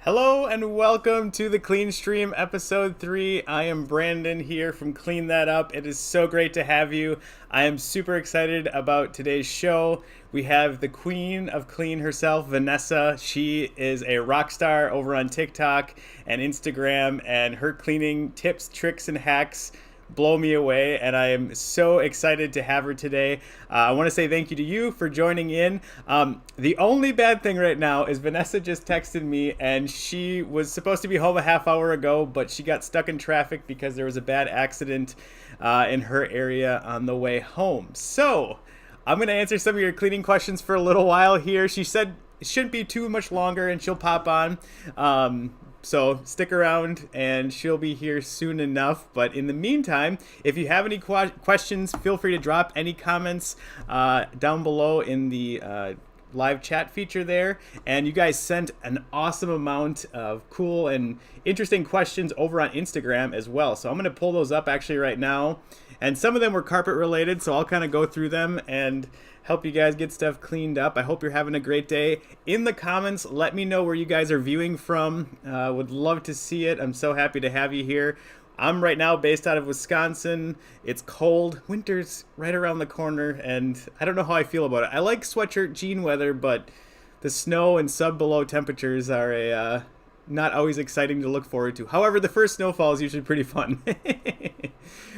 Hello and welcome to the Clean Stream episode 3. I am Brandon here from Clean That Up. It is so great to have you. I am super excited about today's show. We have the queen of clean herself, Vanessa. She is a rock star over on TikTok and Instagram, and her cleaning tips, tricks, and hacks blow me away, and I am so excited to have her today. I want to say thank you to you for joining in. The only bad thing right now is Vanessa just texted me, and she was supposed to be home a half hour ago, but she got stuck in traffic because there was a bad accident in her area on the way home. So I'm going to answer some of your cleaning questions for a little while here. She said it shouldn't be too much longer, and she'll pop on. So stick around and she'll be here soon enough. But in the meantime, if you have any questions, feel free to drop any comments down below in the live chat feature there. And you guys sent an awesome amount of cool and interesting questions over on Instagram as well. So I'm going to pull those up actually right now. And some of them were carpet related, so I'll kind of go through them and help you guys get stuff cleaned up. I hope you're having a great day. In the comments, let me know where you guys are viewing from. Would love to see it. I'm so happy to have you here. I'm right now based out of Wisconsin. It's cold. Winter's right around the corner, and I don't know how I feel about it. I like sweatshirt jean weather, but the snow and sub-below temperatures are not always exciting to look forward to. However, the first snowfall is usually pretty fun.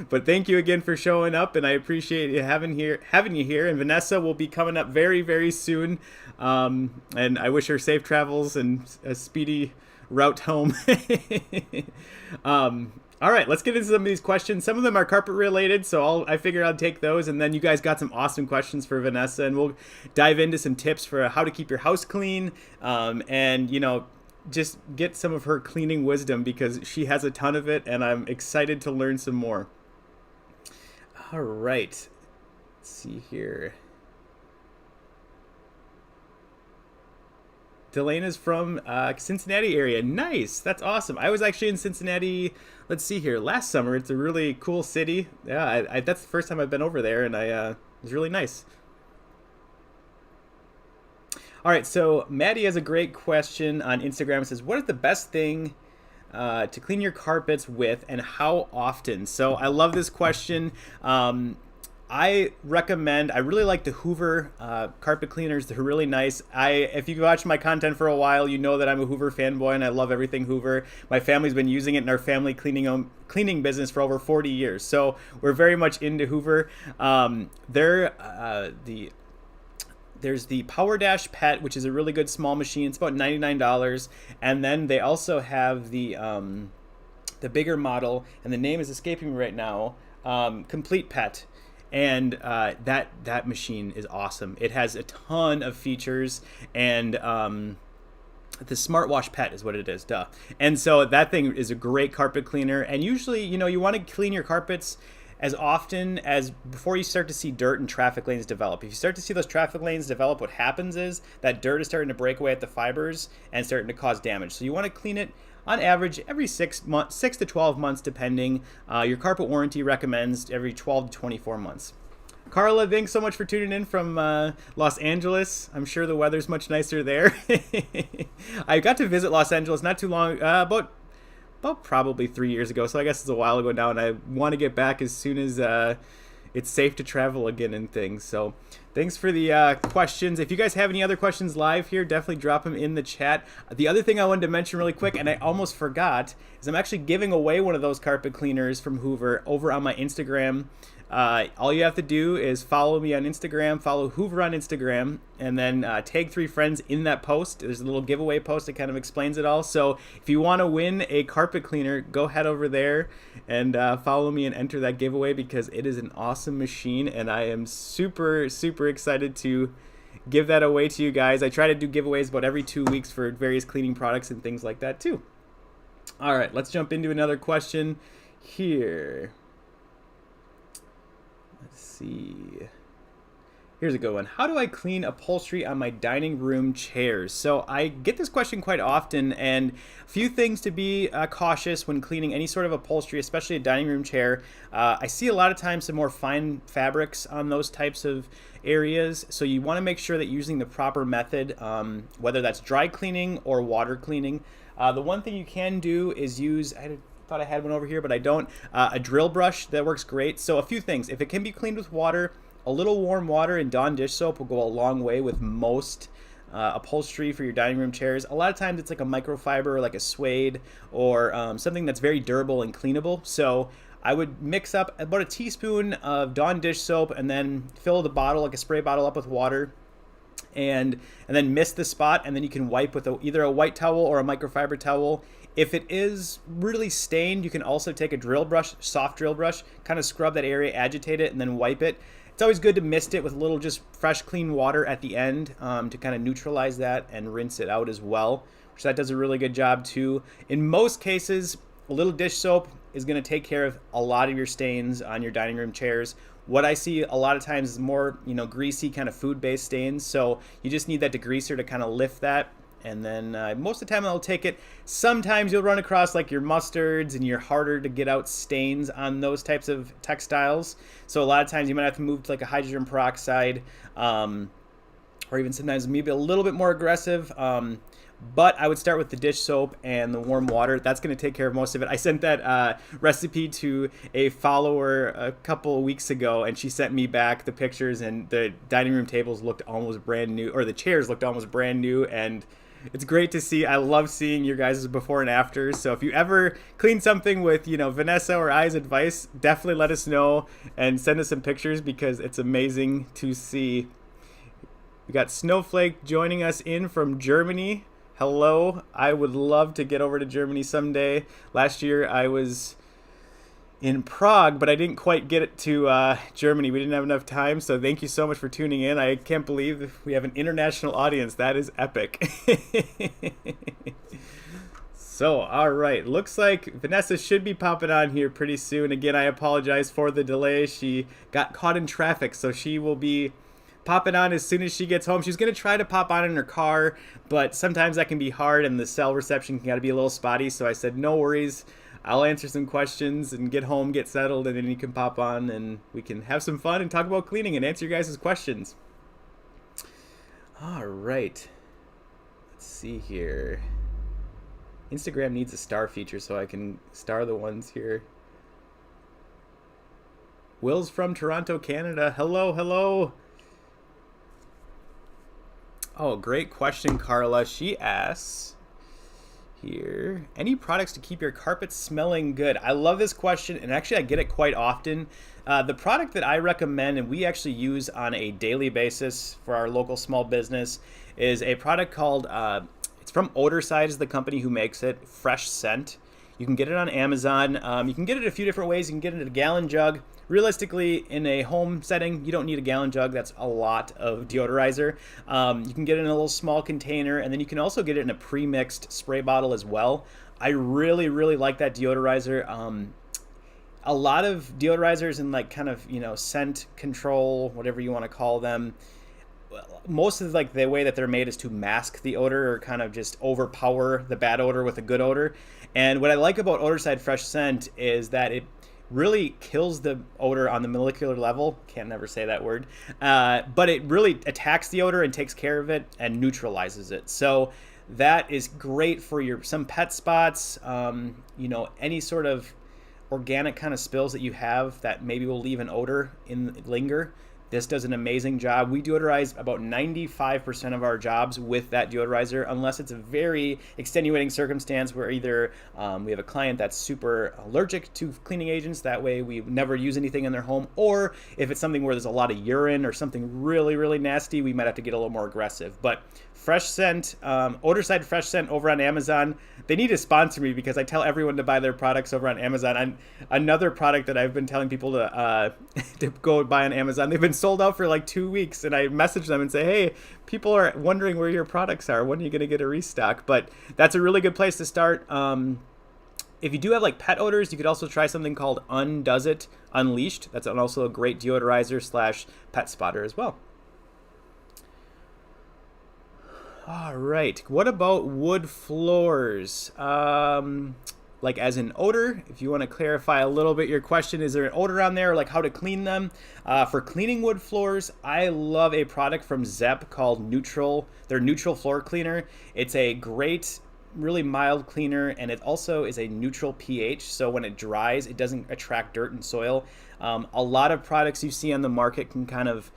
But thank you again for showing up, and I appreciate you having you here. And Vanessa will be coming up very, very soon. And I wish her safe travels and a speedy route home. All right, let's get into some of these questions. Some of them are carpet related, so I figure I'll take those. And then you guys got some awesome questions for Vanessa, and we'll dive into some tips for how to keep your house clean. And just get some of her cleaning wisdom because she has a ton of it, and I'm excited to learn some more. All right, let's see here. Delena's from Cincinnati area. Nice, that's awesome. I was actually in Cincinnati, let's see here, last summer. It's a really cool city. Yeah, that's the first time I've been over there, and it was really nice. All right, so Maddie has a great question on Instagram. It says, what is the best thing to clean your carpets with, and how often? So I love this question. I really like the Hoover carpet cleaners. They're really nice. If you've watched my content for a while, you know that I'm a Hoover fanboy and I love everything Hoover. My family's been using it in our family cleaning business for over 40 years. So we're very much into Hoover. There's the Power Dash Pet, which is a really good small machine. It's about $99. And then they also have the bigger model, and the name is escaping me right now, Complete Pet. And that machine is awesome. It has a ton of features, and the Smartwash Pet is what it is, duh. And so that thing is a great carpet cleaner. And usually, you want to clean your carpets as often as before you start to see dirt and traffic lanes develop. If you start to see those traffic lanes develop, what happens is that dirt is starting to break away at the fibers and starting to cause damage. So you want to clean it on average every 6 to 12 months, depending. Your carpet warranty recommends every 12 to 24 months. Carla, thanks so much for tuning in from Los Angeles. I'm sure the weather's much nicer there. I got to visit Los Angeles not too long, about probably 3 years ago, so I guess it's a while ago now, and I want to get back as soon as it's safe to travel again and things. So thanks for the questions. If you guys have any other questions live here, definitely drop them in the chat. The other thing I wanted to mention really quick, and I almost forgot, is I'm actually giving away one of those carpet cleaners from Hoover over on my Instagram. All you have to do is follow me on Instagram, follow Hoover on Instagram, and then tag 3 friends in that post. There's a little giveaway post that kind of explains it all. So if you want to win a carpet cleaner, go head over there and follow me and enter that giveaway, because it is an awesome machine, and I am super, super excited to give that away to you guys. I try to do giveaways about every 2 weeks for various cleaning products and things like that too. All right, let's jump into another question here. Let's see. Here's a good one. How do I clean upholstery on my dining room chairs? So I get this question quite often, and a few things to be cautious when cleaning any sort of upholstery, especially a dining room chair. I see a lot of times some more fine fabrics on those types of areas, so you want to make sure that you're using the proper method, whether that's dry cleaning or water cleaning. The one thing you can do is use, I thought I had one over here, but I don't, a drill brush. That works great. So a few things. If it can be cleaned with water, a little warm water and Dawn dish soap will go a long way with most upholstery for your dining room chairs. A lot of times it's like a microfiber, like a suede, or something that's very durable and cleanable. So I would mix up about a teaspoon of Dawn dish soap and then fill the bottle, like a spray bottle, up with water. And then mist the spot, and then you can wipe with either a white towel or a microfiber towel. If it is really stained, you can also take a drill brush, soft drill brush, kind of scrub that area, agitate it, and then wipe it. It's always good to mist it with a little just fresh, clean water at the end to kind of neutralize that and rinse it out as well, which that does a really good job too. In most cases, a little dish soap is going to take care of a lot of your stains on your dining room chairs. What I see a lot of times is more, greasy kind of food-based stains. So you just need that degreaser to kind of lift that. And then most of the time I'll take it. Sometimes you'll run across like your mustards and your harder to get out stains on those types of textiles. So a lot of times you might have to move to like a hydrogen peroxide, or even sometimes maybe a little bit more aggressive. But I would start with the dish soap and the warm water. That's going to take care of most of it. I sent that recipe to a follower a couple of weeks ago, and she sent me back the pictures, and the dining room tables looked almost brand new, or the chairs looked almost brand new, and it's great to see. I love seeing your guys' before and afters. So if you ever clean something with, Vanessa or I's advice, definitely let us know and send us some pictures because it's amazing to see. We got Snowflake joining us in from Germany. Hello. I would love to get over to Germany someday. Last year I was in Prague, but I didn't quite get it to Germany. We didn't have enough time, so thank you so much for tuning in. I can't believe we have an international audience. That is epic. So, all right. Looks like Vanessa should be popping on here pretty soon. Again, I apologize for the delay. She got caught in traffic, so she will be popping on as soon as she gets home. She's going to try to pop on in her car, but sometimes that can be hard and the cell reception can gotta be a little spotty. So I said, no worries. I'll answer some questions and get home, get settled, and then you can pop on and we can have some fun and talk about cleaning and answer your guys' questions. All right. Let's see here. Instagram needs a star feature so I can star the ones here. Will's from Toronto, Canada. Hello, hello. Oh, great question, Carla. She asks here, any products to keep your carpet smelling good? I love this question, and actually I get it quite often. The product that I recommend, and we actually use on a daily basis for our local small business, is a product called, it's from Odorside is the company who makes it, Fresh Scent. You can get it on Amazon. You can get it a few different ways. You can get it in a gallon jug. Realistically, in a home setting, you don't need a gallon jug. That's a lot of deodorizer. You can get it in a little small container, and then you can also get it in a pre-mixed spray bottle as well. I really, really like that deodorizer. A lot of deodorizers and like kind of, scent control, whatever you want to call them, most of like the way that they're made is to mask the odor or kind of just overpower the bad odor with a good odor. And what I like about Odorside Fresh Scent is that it really kills the odor on the molecular level. Can't never say that word. But it really attacks the odor and takes care of it and neutralizes it. So that is great for some pet spots, any sort of organic kind of spills that you have that maybe will leave an odor linger. This does an amazing job. We deodorize about 95% of our jobs with that deodorizer, unless it's a very extenuating circumstance where either we have a client that's super allergic to cleaning agents, that way we never use anything in their home, or if it's something where there's a lot of urine or something really, really nasty, we might have to get a little more aggressive. But Fresh Scent, Odorside Fresh Scent over on Amazon. They need to sponsor me because I tell everyone to buy their products over on Amazon. And another product that I've been telling people to to go buy on Amazon, they've been sold out for like 2 weeks. And I message them and say, hey, people are wondering where your products are. When are you going to get a restock? But that's a really good place to start. If you do have like pet odors, you could also try something called Undoes It Unleashed. That's also a great deodorizer / pet spotter as well. All right. What about wood floors? Like as an odor, if you want to clarify a little bit your question, is there an odor on there, or like how to clean them? For cleaning wood floors, I love a product from Zepp called Neutral. Their Neutral Floor Cleaner. It's a great, really mild cleaner, and it also is a neutral pH. So when it dries, it doesn't attract dirt and soil. A lot of products you see on the market can kind of,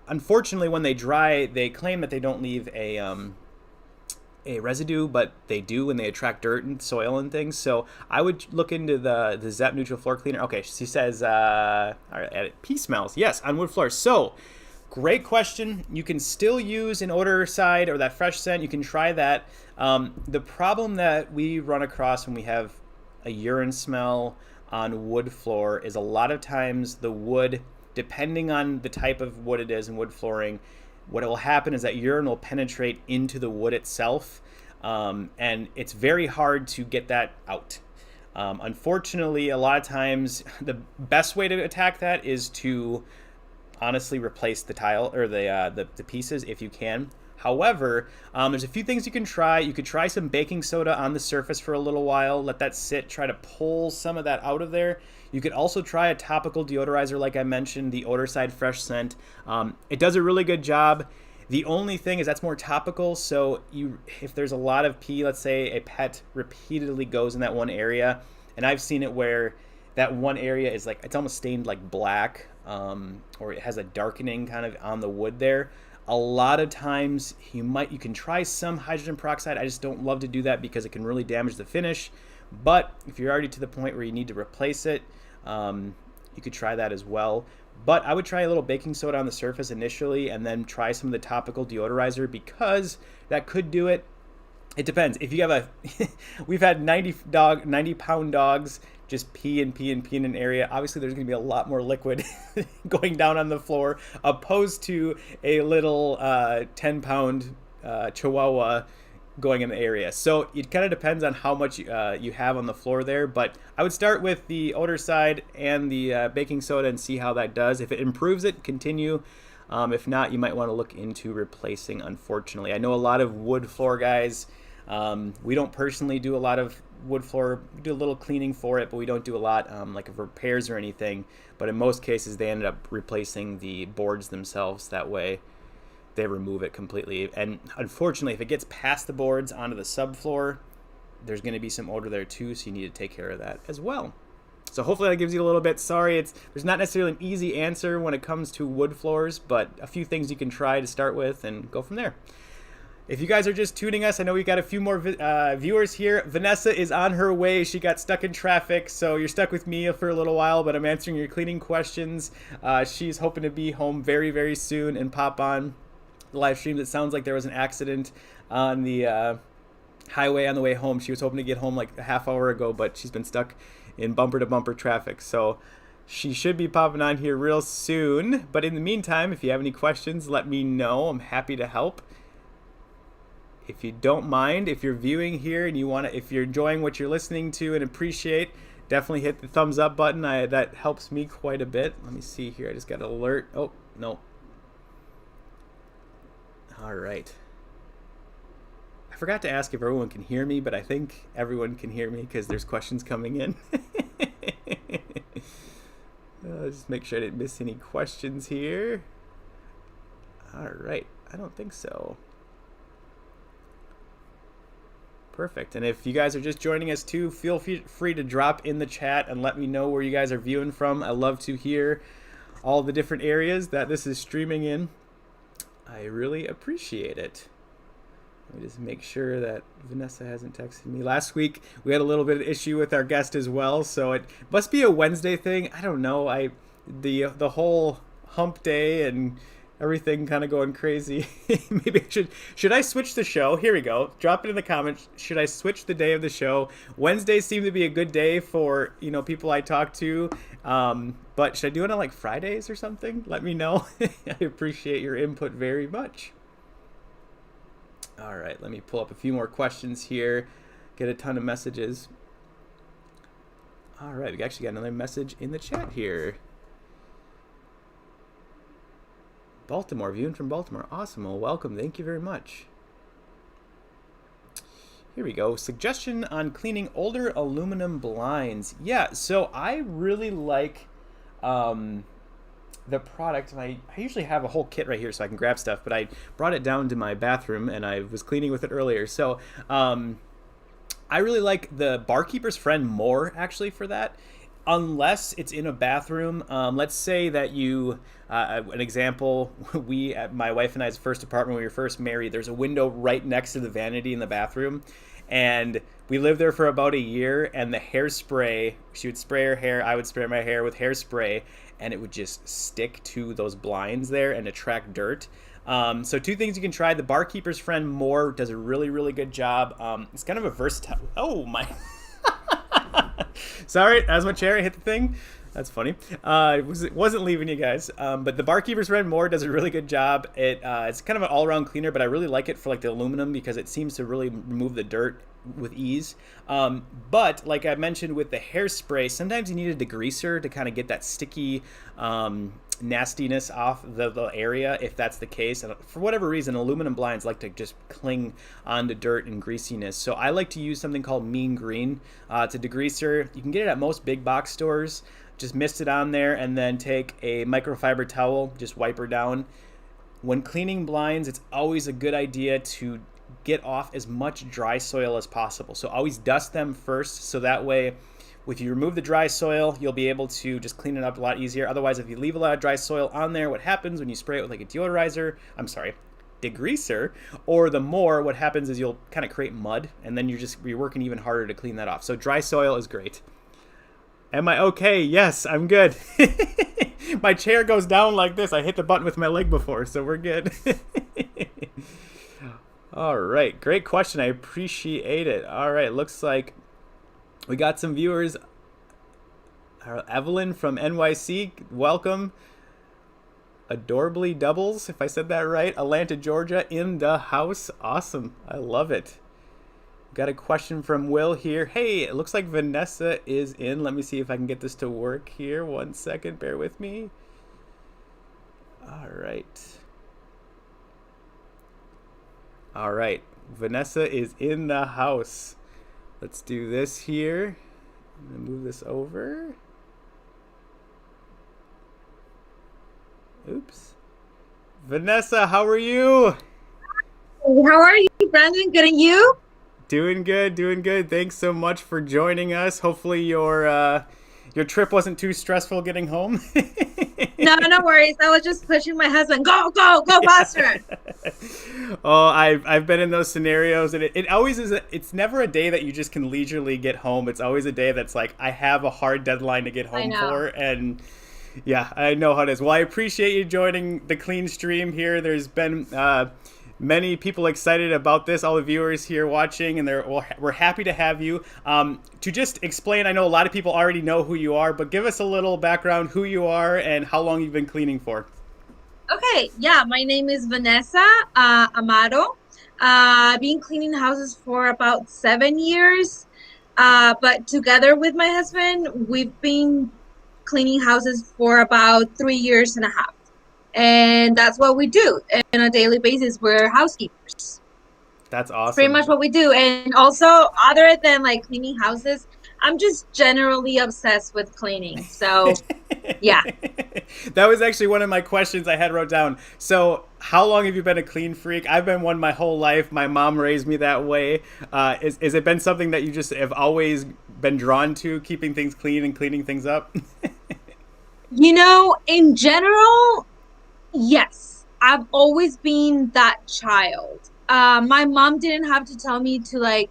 unfortunately, when they dry, they claim that they don't leave a residue, but they do when they attract dirt and soil and things. So I would look into the Zepp Neutral Floor Cleaner. Okay, she says, all right, pea smells. Yes, on wood floors. So great question. You can still use an odor side or that fresh scent. You can try that. The problem that we run across when we have a urine smell on wood floor is a lot of times the wood, depending on the type of wood it is in wood flooring, what will happen is that urine will penetrate into the wood itself, and it's very hard to get that out. Unfortunately, a lot of times the best way to attack that is to honestly replace the tile or the pieces if you can. However, there's a few things you can try. You could try some baking soda on the surface for a little while, let that sit, try to pull some of that out of there. You could also try a topical deodorizer, like I mentioned, the Odor Side Fresh Scent. It does a really good job. The only thing is that's more topical, so if there's a lot of pee, let's say a pet repeatedly goes in that one area, and I've seen it where that one area is like, it's almost stained like black, or it has a darkening kind of on the wood there. A lot of times you can try some hydrogen peroxide. I just don't love to do that because it can really damage the finish. But if you're already to the point where you need to replace it, you could try that as well. But I would try a little baking soda on the surface initially and then try some of the topical deodorizer because that could do it. It depends. If you have we've had 90-pound dogs just pee in an area. Obviously, there's going to be a lot more liquid going down on the floor opposed to a little 10-pound Chihuahua going in the area. So it kind of depends on how much you have on the floor there. But I would start with the odor side and the baking soda and see how that does. If it improves it, continue. If not, you might want to look into replacing, unfortunately. I know a lot of wood floor guys. We don't personally do a lot of wood floor. We do a little cleaning for it, but we don't do a lot like of repairs or anything. But in most cases, they ended up replacing the boards themselves. That way, they remove it completely. And unfortunately, if it gets past the boards onto the subfloor, there's going to be some odor there too, so you need to take care of that as well. So hopefully that gives you a little bit. Sorry, there's not necessarily an easy answer when it comes to wood floors, but a few things you can try to start with and go from there. If you guys are just tuning us, I know we got a few more viewers here. Vanessa is on her way. She got stuck in traffic, so you're stuck with me for a little while, but I'm answering your cleaning questions. She's hoping to be home very, very soon and pop on the live streams. It sounds like there was an accident on the highway on the way home. She was hoping to get home like a half hour ago, but she's been stuck in bumper-to-bumper traffic. So she should be popping on here real soon. But in the meantime, if you have any questions, let me know. I'm happy to help. If you don't mind, if you're viewing here and if you're enjoying what you're listening to and appreciate, definitely hit the thumbs up button. That helps me quite a bit. Let me see here. I just got an alert. Oh, no. All right. I forgot to ask if everyone can hear me, but I think everyone can hear me because there's questions coming in. Just make sure I didn't miss any questions here. All right. I don't think so. Perfect. And if you guys are just joining us too, feel free to drop in the chat and let me know where you guys are viewing from. I love to hear all the different areas that this is streaming in. I really appreciate it. Let me just make sure that Vanessa hasn't texted me. Last week we had a little bit of issue with our guest as well, so it must be a Wednesday thing. I don't know. The whole hump day and everything kind of going crazy. Maybe should I switch the show? Here we go. Drop it in the comments. Should I switch the day of the show? Wednesdays seem to be a good day for people I talk to. But should I do it on like Fridays or something? Let me know. I appreciate your input very much. All right, let me pull up a few more questions here. Get a ton of messages. All right, we actually got another message in the chat here. Baltimore, viewing from Baltimore. Awesome. Well, welcome. Thank you very much. Here we go. Suggestion on cleaning older aluminum blinds. Yeah, so I really like um, the product, and I usually have a whole kit right here so I can grab stuff, but I brought it down to my bathroom and I was cleaning with it earlier. So I really like the Barkeeper's Friend more actually for that. Unless it's in a bathroom, let's say that you, an example, we at my wife and I's first apartment when we were first married, there's a window right next to the vanity in the bathroom, and we lived there for about a year. And the hairspray, she would spray her hair, I would spray my hair with hairspray, and it would just stick to those blinds there and attract dirt. So two things you can try. The Barkeeper's Friend more does a really, really good job. It's kind of a versatile. Oh my. Sorry, as my chair hit the thing. That's funny. It wasn't leaving you guys. But the Barkeeper's Friend more does a really good job. It's kind of an all-around cleaner, but I really like it for like the aluminum because it seems to really remove the dirt with ease. But like I mentioned with the hairspray, sometimes you need a degreaser to kind of get that sticky nastiness off the area if that's the case. And for whatever reason, aluminum blinds like to just cling onto dirt and greasiness. So I like to use something called Mean Green. It's a degreaser. You can get it at most big box stores. Just mist it on there and then take a microfiber towel, just wipe her down. When cleaning blinds, it's always a good idea to get off as much dry soil as possible. So always dust them first, so that way if you remove the dry soil, you'll be able to just clean it up a lot easier. Otherwise, if you leave a lot of dry soil on there, what happens when you spray it with like a degreaser, or the more, what happens is you'll kind of create mud, and then you're working even harder to clean that off. So dry soil is great. Am I okay? Yes, I'm good. My chair goes down like this. I hit the button with my leg before, so we're good. All right, great question. I appreciate it. All right, looks like we got some viewers. Evelyn from NYC, welcome. Adorably Doubles, if I said that right. Atlanta, Georgia, in the house. Awesome. I love it. Got a question from Will here. Hey, it looks like Vanessa is in. Let me see if I can get this to work here. 1 second. Bear with me. All right. All right. Vanessa is in the house. Let's do this here. I'm going to move this over. Oops. Vanessa, how are you? How are you, Brandon? Good, and you? Doing good, doing good. Thanks so much for joining us. Hopefully your trip wasn't too stressful getting home. No, no worries. I was just pushing my husband. Go, go, go faster. Oh, I've been in those scenarios, and it always is. It's never a day that you just can leisurely get home. It's always a day that's like I have a hard deadline to get home for, and yeah, I know how it is. Well, I appreciate you joining the clean stream here. There's been many people excited about this, all the viewers here watching, and we're happy to have you. To just explain, I know a lot of people already know who you are, but give us a little background, who you are and how long you've been cleaning for. Okay, yeah, my name is Vanesa Amaro. I've been cleaning houses for about 7 years, but together with my husband, we've been cleaning houses for about 3 years and a half. And that's what we do on a daily basis. We're housekeepers. That's awesome. Pretty much what we do. And also, other than like cleaning houses, I'm just generally obsessed with cleaning. So, yeah. That was actually one of my questions I had wrote down. So, how long have you been a clean freak? I've been one my whole life. My mom raised me that way. Is it been something that you just have always been drawn to, keeping things clean and cleaning things up? In general, yes, I've always been that child. My mom didn't have to tell me to like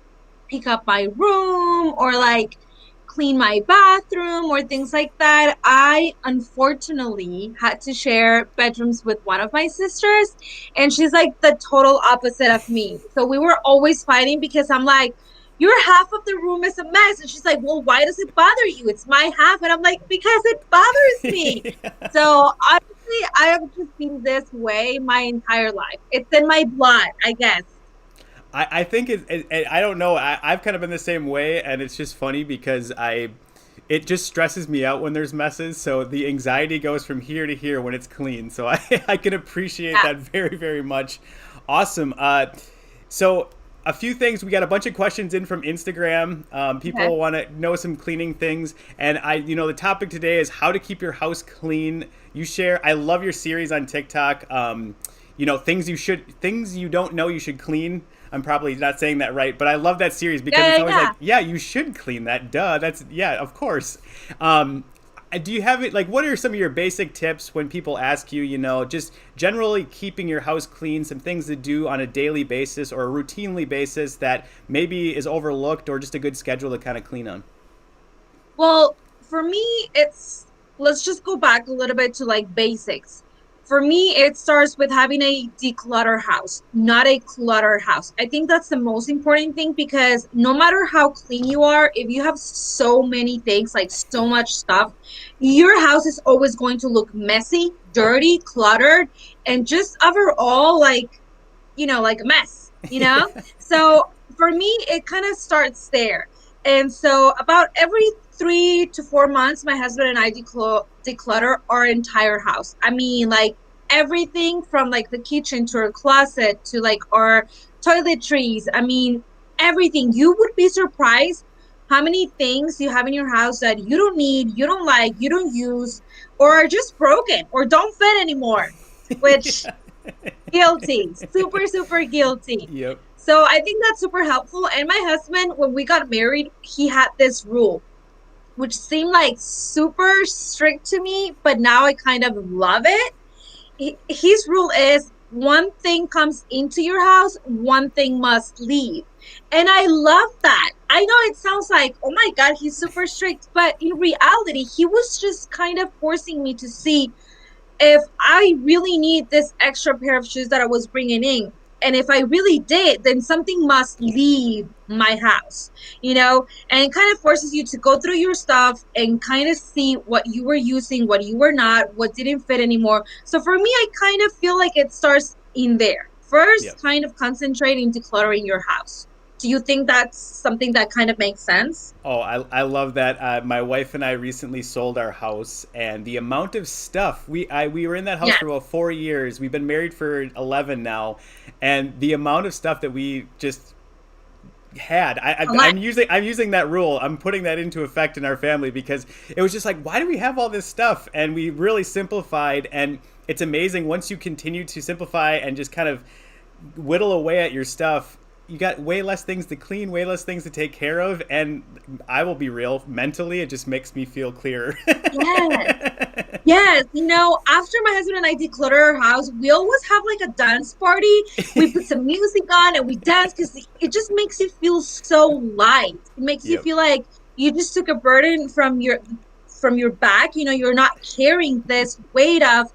pick up my room or like clean my bathroom or things like that. I unfortunately had to share bedrooms with one of my sisters, and she's like the total opposite of me. So we were always fighting because I'm like, your half of the room is a mess. And she's like, well, why does it bother you? It's my half. And I'm like, because it bothers me. Yeah. So honestly, I have just been this way my entire life. It's in my blood, I guess. I think I don't know. I've kind of been the same way, and it's just funny because it just stresses me out when there's messes. So the anxiety goes from here to here when it's clean. So I can appreciate that very, very much. Awesome. So a few things. We got a bunch of questions in from Instagram. Okay. People want to know some cleaning things, and the topic today is how to keep your house clean. You share. I love your series on TikTok. Things you don't know you should clean. I'm probably not saying that right, but I love that series because Yeah, it's yeah, always yeah. like, yeah, you should clean that. Duh. That's yeah, of course. Um, do you have it like what are some of your basic tips when people ask you, just generally keeping your house clean, some things to do on a daily basis or a routinely basis that maybe is overlooked or just a good schedule to kind of clean on? Well, for me, it's let's just go back a little bit to like basics. For me, it starts with having a decluttered house, not a cluttered house. I think that's the most important thing because no matter how clean you are, if you have so many things, like so much stuff, your house is always going to look messy, dirty, cluttered, and just overall like a mess. Yeah. So for me, it kind of starts there. And so about every 3 to 4 months, my husband and I declutter our entire house. I mean, like everything from like the kitchen to our closet to like our toiletries. I mean, everything. You would be surprised how many things you have in your house that you don't need, you don't like, you don't use, or are just broken or don't fit anymore, which guilty, super, super guilty. Yep. So I think that's super helpful. And my husband, when we got married, he had this rule, which seemed like super strict to me, but now I kind of love it. His rule is one thing comes into your house, one thing must leave. And I love that. I know it sounds like, oh my God, he's super strict, but in reality, he was just kind of forcing me to see if I really need this extra pair of shoes that I was bringing in, and if I really did, then something must leave my house, and it kind of forces you to go through your stuff and kind of see what you were using, what you were not, what didn't fit anymore. So for me, I kind of feel like it starts in there. First, Yep. kind of concentrating decluttering your house. Do you think that's something that kind of makes sense? Oh, I love that. My wife and I recently sold our house, and the amount of stuff we were in that house Yeah, for about 4 years. We've been married for 11 now, and the amount of stuff that we just had. a lot. I'm using that rule. I'm putting that into effect in our family because it was just like, why do we have all this stuff? And we really simplified, and it's amazing once you continue to simplify and just kind of whittle away at your stuff. You got way less things to clean, way less things to take care of, and I will be real. Mentally, it just makes me feel clearer. Yes. Yes, after my husband and I declutter our house, we always have like a dance party. We put some music on and we dance because it just makes you feel so light. It makes you Yep. feel like you just took a burden from your back. You're not carrying this weight of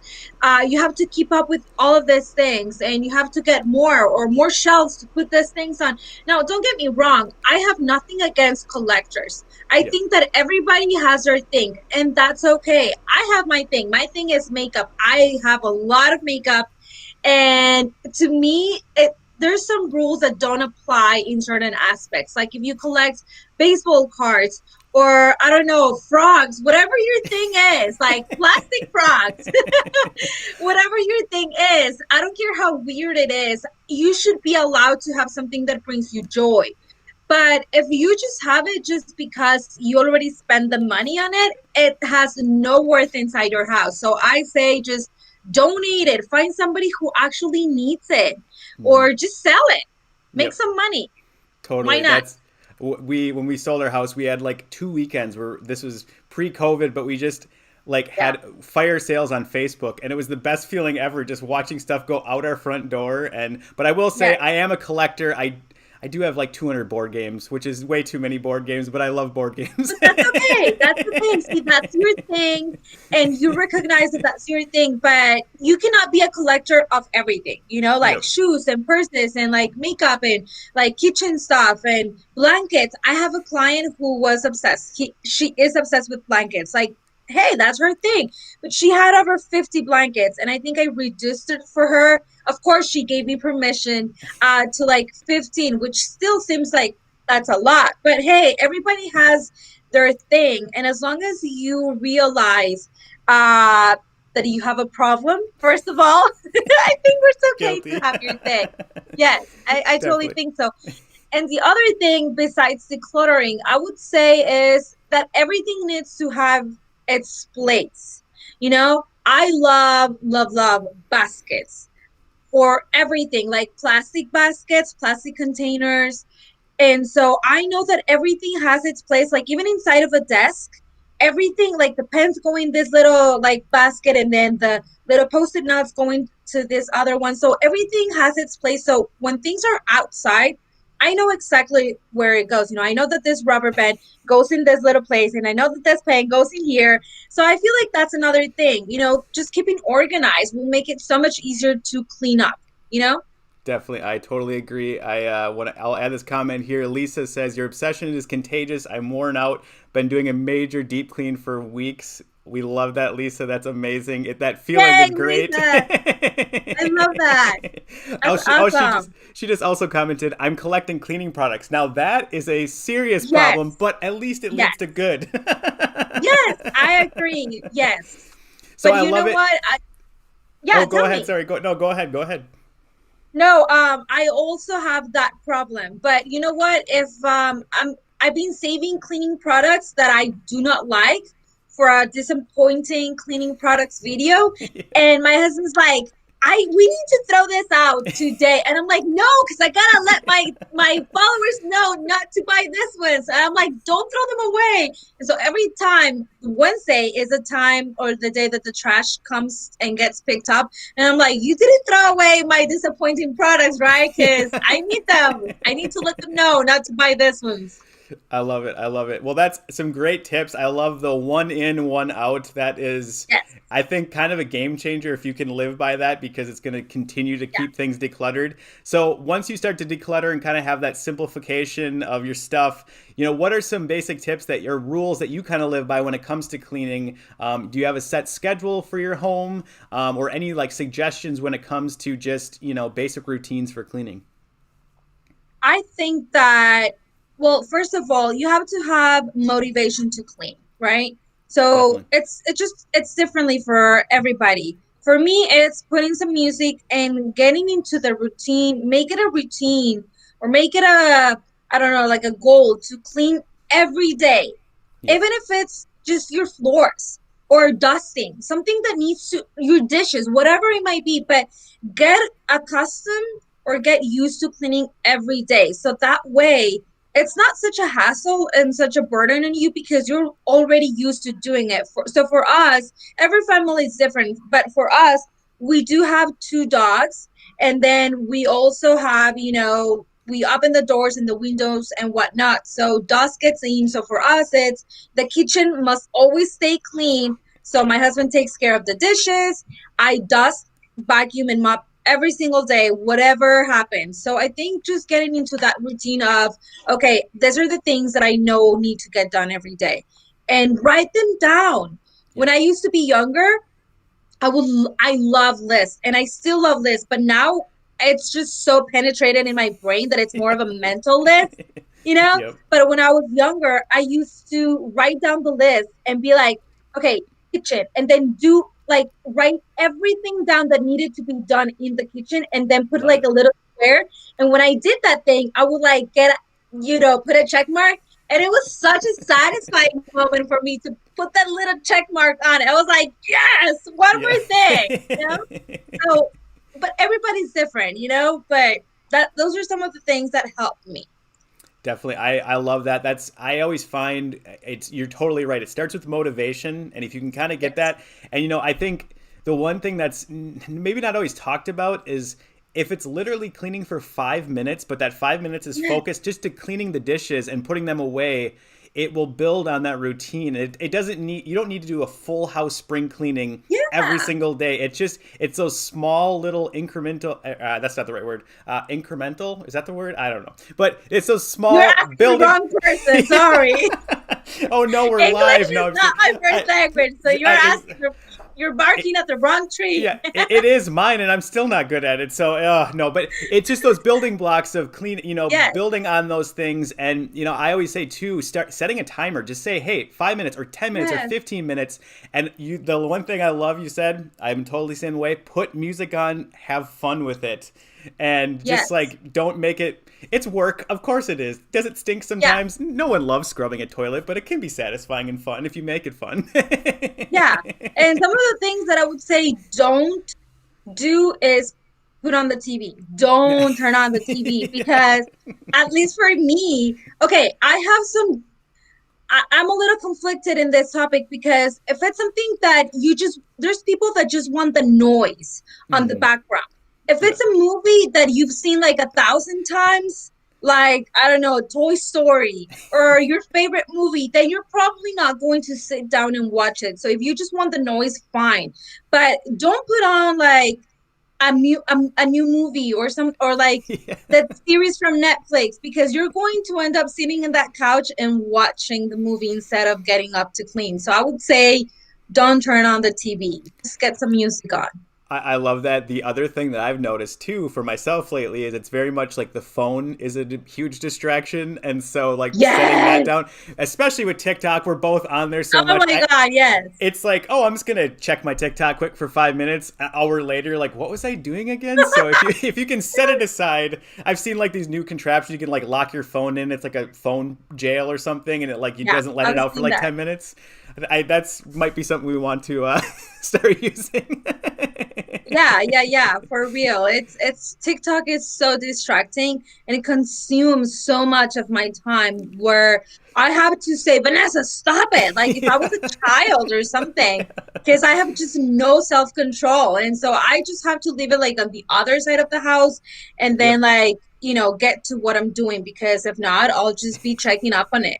you have to keep up with all of these things and you have to get more shelves to put these things on. Now, don't get me wrong, I have nothing against collectors. I Yep. think that everybody has their thing, and that's okay. I have my thing. My thing is makeup. I have a lot of makeup, and to me, there's some rules that don't apply in certain aspects. Like if you collect baseball cards or I don't know, frogs, whatever your thing is, like plastic frogs, whatever your thing is, I don't care how weird it is, you should be allowed to have something that brings you joy. But if you just have it just because you already spent the money on it, it has no worth inside your house. So I say just donate it. Find somebody who actually needs it Hmm. or just sell it. Make Yep. some money. Why Totally. not? That's we when we sold our house, we had like 2 weekends where this was pre-COVID, but we just like Yeah. had fire sales on Facebook, and it was the best feeling ever just watching stuff go out our front door. And but I will say I Yes. am a collector. I do have like 200 board games, which is way too many board games, but I love board games. But that's okay. That's the thing. See, that's your thing, and you recognize that that's your thing. But you cannot be a collector of everything. Like Yep. shoes and purses and like makeup and like kitchen stuff and blankets. I have a client who was obsessed. She is obsessed with blankets. Like, hey, that's her thing. But she had over 50 blankets, and I think I reduced it for her. Of course, she gave me permission to like 15, which still seems like that's a lot. But hey, everybody has their thing. And as long as you realize uh, that you have a problem, first of all. I think it's okay to Guilty. have your thing. Yes, I totally Definitely. think so. And the other thing besides decluttering, I would say is that everything needs to have its place. I love baskets for everything, like plastic baskets, plastic containers, and so I know that everything has its place, like even inside of a desk, everything like the pens go in this little like basket and then the little post-it notes going to this other one. So everything has its place. So when things are outside, I know exactly where it goes. I know that this rubber band goes in this little place and I know that this pen goes in here. So I feel like that's another thing, just keeping organized will make it so much easier to clean up, you know? Definitely, I totally agree. I'll add this comment here. Lisa says your obsession is contagious. I'm worn out. Been doing a major deep clean for weeks. We love that, Lisa. That's amazing. That feeling Yay, is great. Lisa. I love that. Oh, That's she just awesome. also commented, I'm collecting cleaning products. Now that is a serious problem, Yes. but at least it leads Yes. to good. Yes, I agree. Yes. So But I you love know it. what? Oh, Yeah, go tell ahead. me. Sorry. Go ahead. Go ahead. No, I also have that problem. But you know what? If I've been saving cleaning products that I do not like for a disappointing cleaning products video, Yeah. and my husband's like, we need to throw this out today. And I'm like, no, because I gotta let my followers know not to buy this one. So I'm like, don't throw them away. And so every time Wednesday is a time or the day that the trash comes and gets picked up. And I'm like, you didn't throw away my disappointing products, right? Because I need them. I need to let them know not to buy this ones. I love it. I love it. Well, that's some great tips. I love the one in, one out. That is, Yes. I think, kind of a game changer if you can live by that because it's going to continue to Yeah. keep things decluttered. So once you start to declutter and kind of have that simplification of your stuff, what are some basic tips that your rules that you kind of live by when it comes to cleaning? Do you have a set schedule for your home, or any like suggestions when it comes to just basic routines for cleaning? I think that, well, first of all, you have to have motivation to clean, right? So Definitely. it's differently for everybody. For me, it's putting some music and getting into the routine, make it a routine or make it I don't know, like a goal to clean every day. Even Yes. if it's just your floors or dusting, something that needs to your dishes, whatever it might be, but get accustomed or get used to cleaning every day. So that way, it's not such a hassle and such a burden on you because you're already used to doing it. So for us, every family is different, but for us, we do have two dogs, and then we also have, we open the doors and the windows and whatnot. So dust gets in. So for us, it's the kitchen must always stay clean. So my husband takes care of the dishes. I dust, vacuum, and mop every single day, whatever happens. So I think just getting into that routine of, okay, these are the things that I know need to get done every day and write them down. When I Yes. used to be younger, I love lists and I still love lists, but now it's just so penetrated in my brain that it's more of a mental list, you know? Yep. But when I was younger, I used to write down the list and be like, okay, kitchen, and then do like write everything down that needed to be done in the kitchen and then put Love like it. a little square. And when I did that thing, I would like put a check mark. And it was such a satisfying moment for me to put that little check mark on it. I was like, yes, one Yeah. more thing, you know? So, but everybody's different, but those are some of the things that helped me. Definitely. I love that. I always find you're totally right. It starts with motivation. And if you can kind of get Yes. that, and I think the one thing that's maybe not always talked about is if it's literally cleaning for 5 minutes, but that 5 minutes is Yes. focused just to cleaning the dishes and putting them away, it will build on that routine. It doesn't need, you don't need to do a full house spring cleaning every Yeah. single day. It's those small little incremental, that's not the right word. Incremental, is that the word? I don't know. But it's those You're small asking the building. wrong person. Sorry. Oh no, we're English live. is No, I'm just not kidding. my first language, so you're I, asking the You're barking at the wrong tree. Yeah, it is mine, and I'm still not good at it. So, no, but it's just those building blocks of clean, Yes, building on those things. And, I always say too, start setting a timer. Just say, hey, 5 minutes or 10 minutes or yes, 15 minutes. And the one thing I love you said, I'm totally the same way, put music on, have fun with it. And just yes. like, don't make it, it's work. Of course it is. Does it stink Yeah, sometimes? No one loves scrubbing a toilet, but it can be satisfying and fun if you make it fun. yeah. And some of the things that I would say don't do is put on the TV. Don't turn on the TV Yeah. because, at least for me, okay, I have some. I'm a little conflicted in this topic because if it's something that there's people that just want the noise on the Hmm. background. If Yeah. it's a movie that you've seen like 1,000 times, like, I don't know, Toy Story or your favorite movie, then you're probably not going to sit down and watch it. So if you just want the noise, fine. But don't put on like a new movie or like Yeah. that series from Netflix because you're going to end up sitting in that couch and watching the movie instead of getting up to clean. So I would say don't turn on the TV. Just get some music on. I love that. The other thing that I've noticed too for myself lately is it's very much like the phone is a huge distraction. And so, like, setting that Yes. down, especially with TikTok, we're both on there so Oh much. my God, yes. It's like, oh, I'm just gonna check my TikTok quick for 5 minutes. An hour later, like, what was I doing again? So if you can set it aside, I've seen like these new contraptions. You can like lock your phone in. It's like a phone jail or something, and it like it Yeah, doesn't let it I've out for seen like that. 10 minutes. That's might be something we want to start using. Yeah, yeah, yeah, for real. It's TikTok is so distracting and it consumes so much of my time where I have to say, Vanessa, stop it. Like if I was Yeah. a child or something, because I have just no self-control. And so I just have to leave it like on the other side of the house and then Yep. like, get to what I'm doing because if not, I'll just be checking up on it.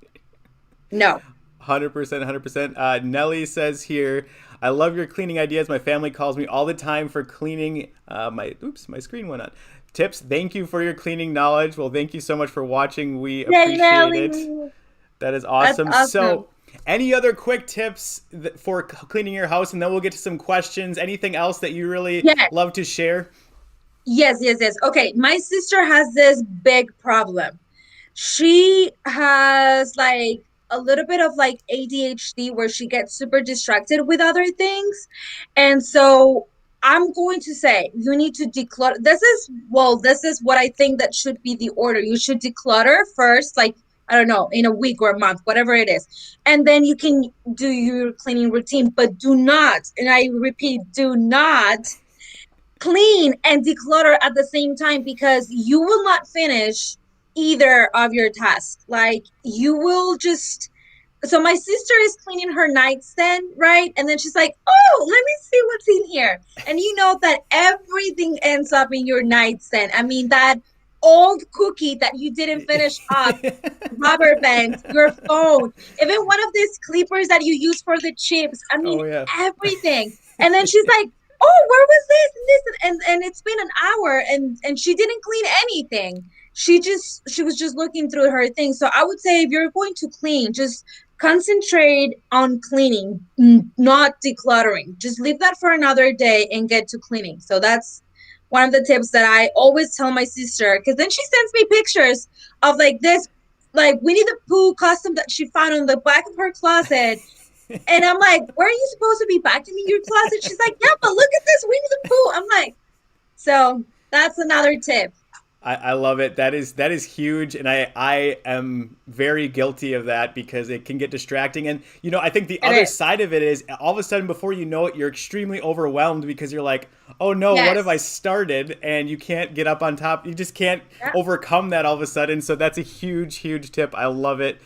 No. 100%, 100%. Nelly says here, I love your cleaning ideas. My family calls me all the time for cleaning. My screen went on. Tips. Thank you for your cleaning knowledge. Well, thank you so much for watching. We Yay, appreciate it. Nelly. That is That's awesome. awesome. So, any other quick tips for cleaning your house, and then we'll get to some questions. Anything else that you really Yes. love to share? Yes, yes, yes. Okay, my sister has this big problem. She has like a little bit of like ADHD where she gets super distracted with other things. And so I'm going to say you need to declutter. This is what I think that should be the order. You should declutter first, like, I don't know, in a week or a month, whatever it is. And then you can do your cleaning routine, but do not, and I repeat, do not clean and declutter at the same time because you will not finish either of your tasks. Like you will just so my sister is cleaning her nightstand, right? And then she's like, "Oh, let me see what's in here." And you know that everything ends up in your nightstand. I mean, that old cookie that you didn't finish up, rubber bands, your phone, even one of these clippers that you use for the chips. I mean, Oh yeah. everything. And then she's like, "Oh, where was this and this?" And it's been an hour and she didn't clean anything. She was just looking through her thing. So I would say if you're going to clean, just concentrate on cleaning, not decluttering. Just leave that for another day and get to cleaning. So that's one of the tips that I always tell my sister because then she sends me pictures of like this, like Winnie the Pooh costume that she found on the back of her closet. And I'm like, where are you supposed to be vacuuming your closet? She's like, yeah, but look at this Winnie the Pooh. I'm like, so that's another tip. I love it. That is huge, and I am very guilty of that because it can get distracting. And I think the It other is. side of it is all of a sudden before you know it, you're extremely overwhelmed because you're like, oh no, what have I Yes. started? And you can't get up on top. You just can't Yeah. overcome that all of a sudden. So that's a huge, huge tip. I love it.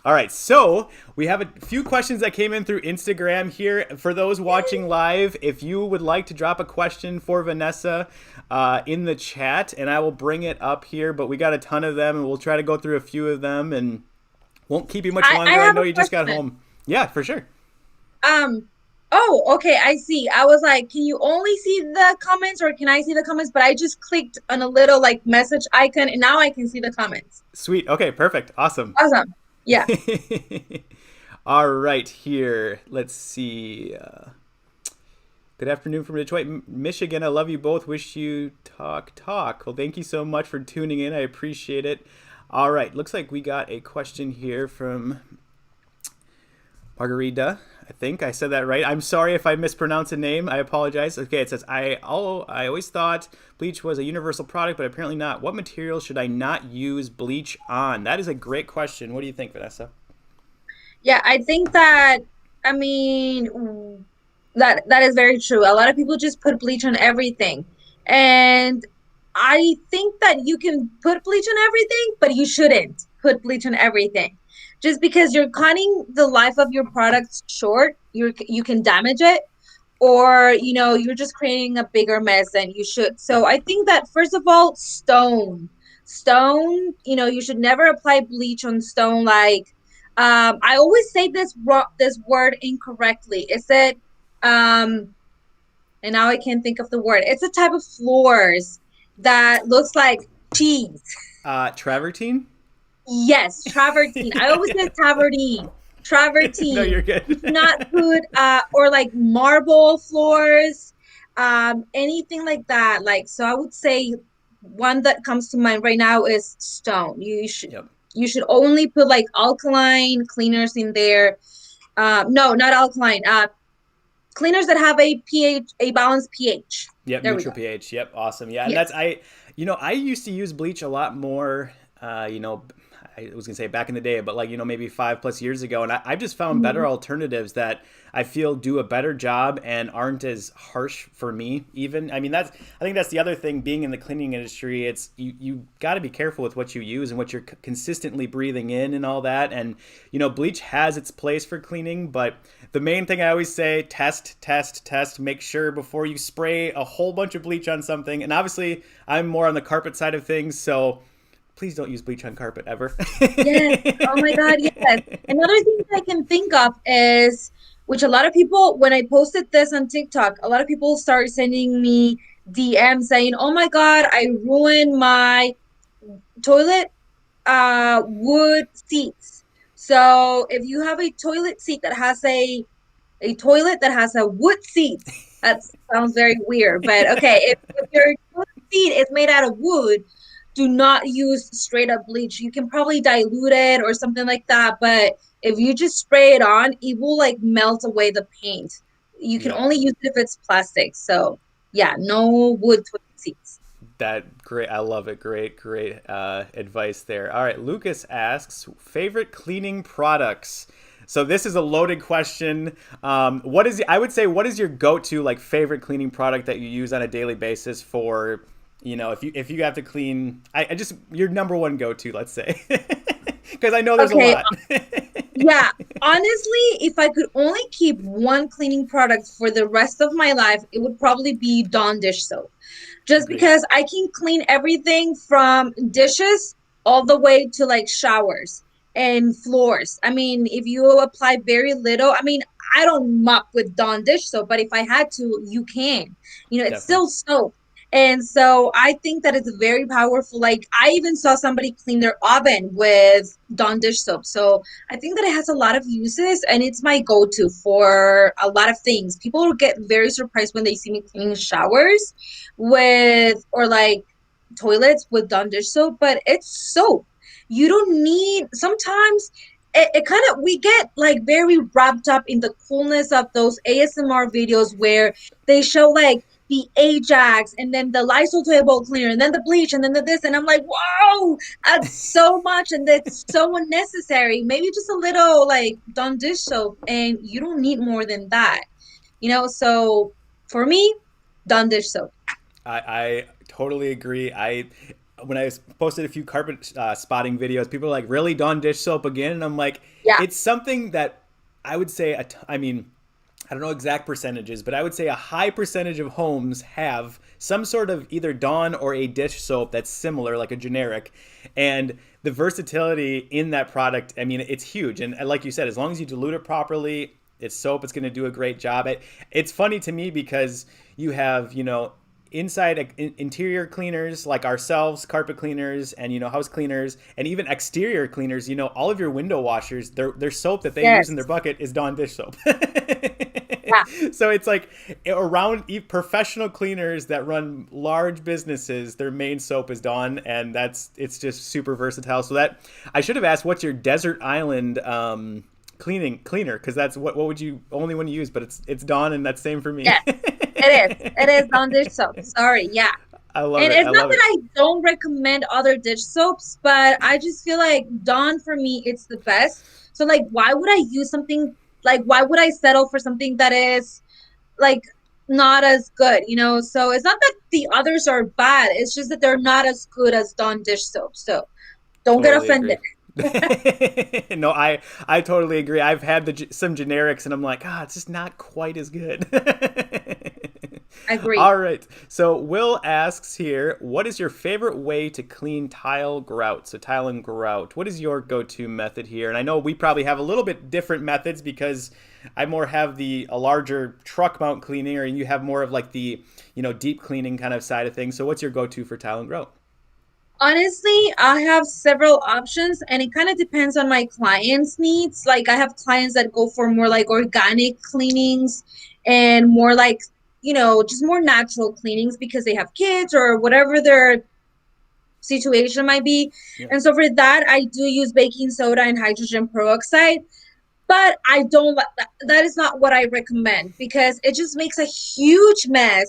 All right, so we have a few questions that came in through Instagram here. For those watching live, if you would like to drop a question for Vanessa in the chat, and I will bring it up here, but we got a ton of them, and we'll try to go through a few of them, and won't keep you much I longer. I have know a you just got question. home. Yeah, for sure. Um, oh, okay, I see. I was like, can you only see the comments or can I see the comments? But I just clicked on a little like message icon and now I can see the comments. Sweet. Okay, perfect. Awesome. Awesome. Yeah. All right, here. Let's see. Good afternoon from Detroit, Michigan. I love you both. Wish you talk. Well, thank you so much for tuning in. I appreciate it. All right, looks like we got a question here from Margarita. I think I said that right. I'm sorry if I mispronounce a name. I apologize. Okay, it says I always thought bleach was a universal product, but apparently not. What material should I not use bleach on? That is a great question. What do you think, Vanessa? Yeah, I think that I mean that is very true. A lot of people just put bleach on everything. And I think that you can put bleach on everything, but you shouldn't put bleach on everything. Just because you're cutting the life of your products short, you can damage it, or you're just creating a bigger mess than you should. So I think that first of all, stone, you should never apply bleach on stone. Like, I always say this word incorrectly. Is it and now I can't think of the word. It's a type of floors that looks like cheese. Travertine? Yes, travertine. I always Yeah. say travertine. No, Travertine. you're You good. should not put or like marble floors, anything like that. Like, so I would say one that comes to mind right now is stone. Yep. You should only put like alkaline cleaners in there. No, not alkaline. Cleaners that have a balanced pH. Yep, There we neutral go. pH. Yep, awesome. Yeah, and that's Yes. I used to use bleach a lot more. I was gonna say back in the day, but like maybe 5+ years ago, and I've just found better Mhm. alternatives that I feel do a better job and aren't as harsh for me. Even I think that's the other thing. Being in the cleaning industry, it's you got to be careful with what you use and what you're consistently breathing in and all that. And bleach has its place for cleaning, but the main thing I always say: test, test, test. Make sure before you spray a whole bunch of bleach on something. And obviously, I'm more on the carpet side of things, so please don't use bleach on carpet ever. Yes. Oh my God, yes. Another thing that I can think of is, which a lot of people, when I posted this on TikTok, a lot of people started sending me DM saying, "Oh my God, I ruined my toilet wood seats." So if you have a toilet seat that has a toilet that has a wood seat, that sounds very weird, but okay, if your toilet seat is made out of wood, do not use straight up bleach. You can probably dilute it or something like that, but if you just spray it on, it will like melt away the paint. You can Yep. only use it if it's plastic. So yeah, no wood toilet seats. That great. I love it. Great advice there. All right. Lucas asks favorite cleaning products. So this is a loaded question. What is I would say what is your go-to like favorite cleaning product that you use on a daily basis for if you have to clean I just your number one go-to, let's say, because I know there's a Okay, lot. yeah, honestly, if I could only keep one cleaning product for the rest of my life, it would probably be Dawn dish soap. Just Agreed. because I can clean everything from dishes all the way to like showers and floors. I mean, if you apply very little, I mean, I don't mop with Dawn dish soap, but if I had to, you can. It's Definitely. still soap. And so I think that it's very powerful. Like, I even saw somebody clean their oven with Dawn dish soap. So I think that it has a lot of uses and it's my go-to for a lot of things. People will get very surprised when they see me cleaning showers with, or like toilets with Dawn dish soap, but it's soap. You don't need, sometimes it kind of, we get like very wrapped up in the coolness of those ASMR videos where they show like the Ajax and then the Lysol toilet bowl cleaner and then the bleach and then the this. And I'm like, whoa, that's so much and that's so unnecessary. Maybe just a little like Dawn dish soap and you don't need more than that. So for me, Dawn dish soap. I totally agree. I when I posted a few carpet spotting videos, people are like, "Really, Dawn dish soap again?" And I'm like, Yeah. it's something that I would say. I mean, I don't know exact percentages, but I would say a high percentage of homes have some sort of either Dawn or a dish soap that's similar, like a generic, and the versatility in that product. I mean, it's huge. And like you said, as long as you dilute it properly, it's soap. It's going to do a great job. It's funny to me because you have inside interior cleaners like ourselves, carpet cleaners, and house cleaners, and even exterior cleaners. All of your window washers, their soap that they use in their Yes. bucket is Dawn dish soap. Yeah. So it's like around professional cleaners that run large businesses, their main soap is Dawn, and it's just super versatile. So that I should have asked, what's your desert island cleaner? Because that's what would you only want to use? But it's Dawn, and that's same for me. Yes, it is. It is on dish soap. Sorry. Yeah. I love And it. it's I not love that it. I don't recommend other dish soaps, but I just feel like Dawn for me it's the best. So like why would I use something like why would I settle for something that is like not as good, you know? So it's not that the others are bad. It's just that they're not as good as Dawn dish soap. So don't get Totally offended. agree. No, I totally agree. I've had some generics, and I'm like, it's just not quite as good. I agree. All right. So Will asks here, what is your favorite way to clean tile grout? So tile and grout. What is your go-to method here? And I know we probably have a little bit different methods because I more have a larger truck mount cleaning, and you have more of like the deep cleaning kind of side of things. So what's your go-to for tile and grout? Honestly, I have several options and it kind of depends on my clients' needs. Like I have clients that go for more like organic cleanings and more like, just more natural cleanings because they have kids or whatever their situation might be. Yeah. And so for that, I do use baking soda and hydrogen peroxide, but I don't that is not what I recommend because it just makes a huge mess,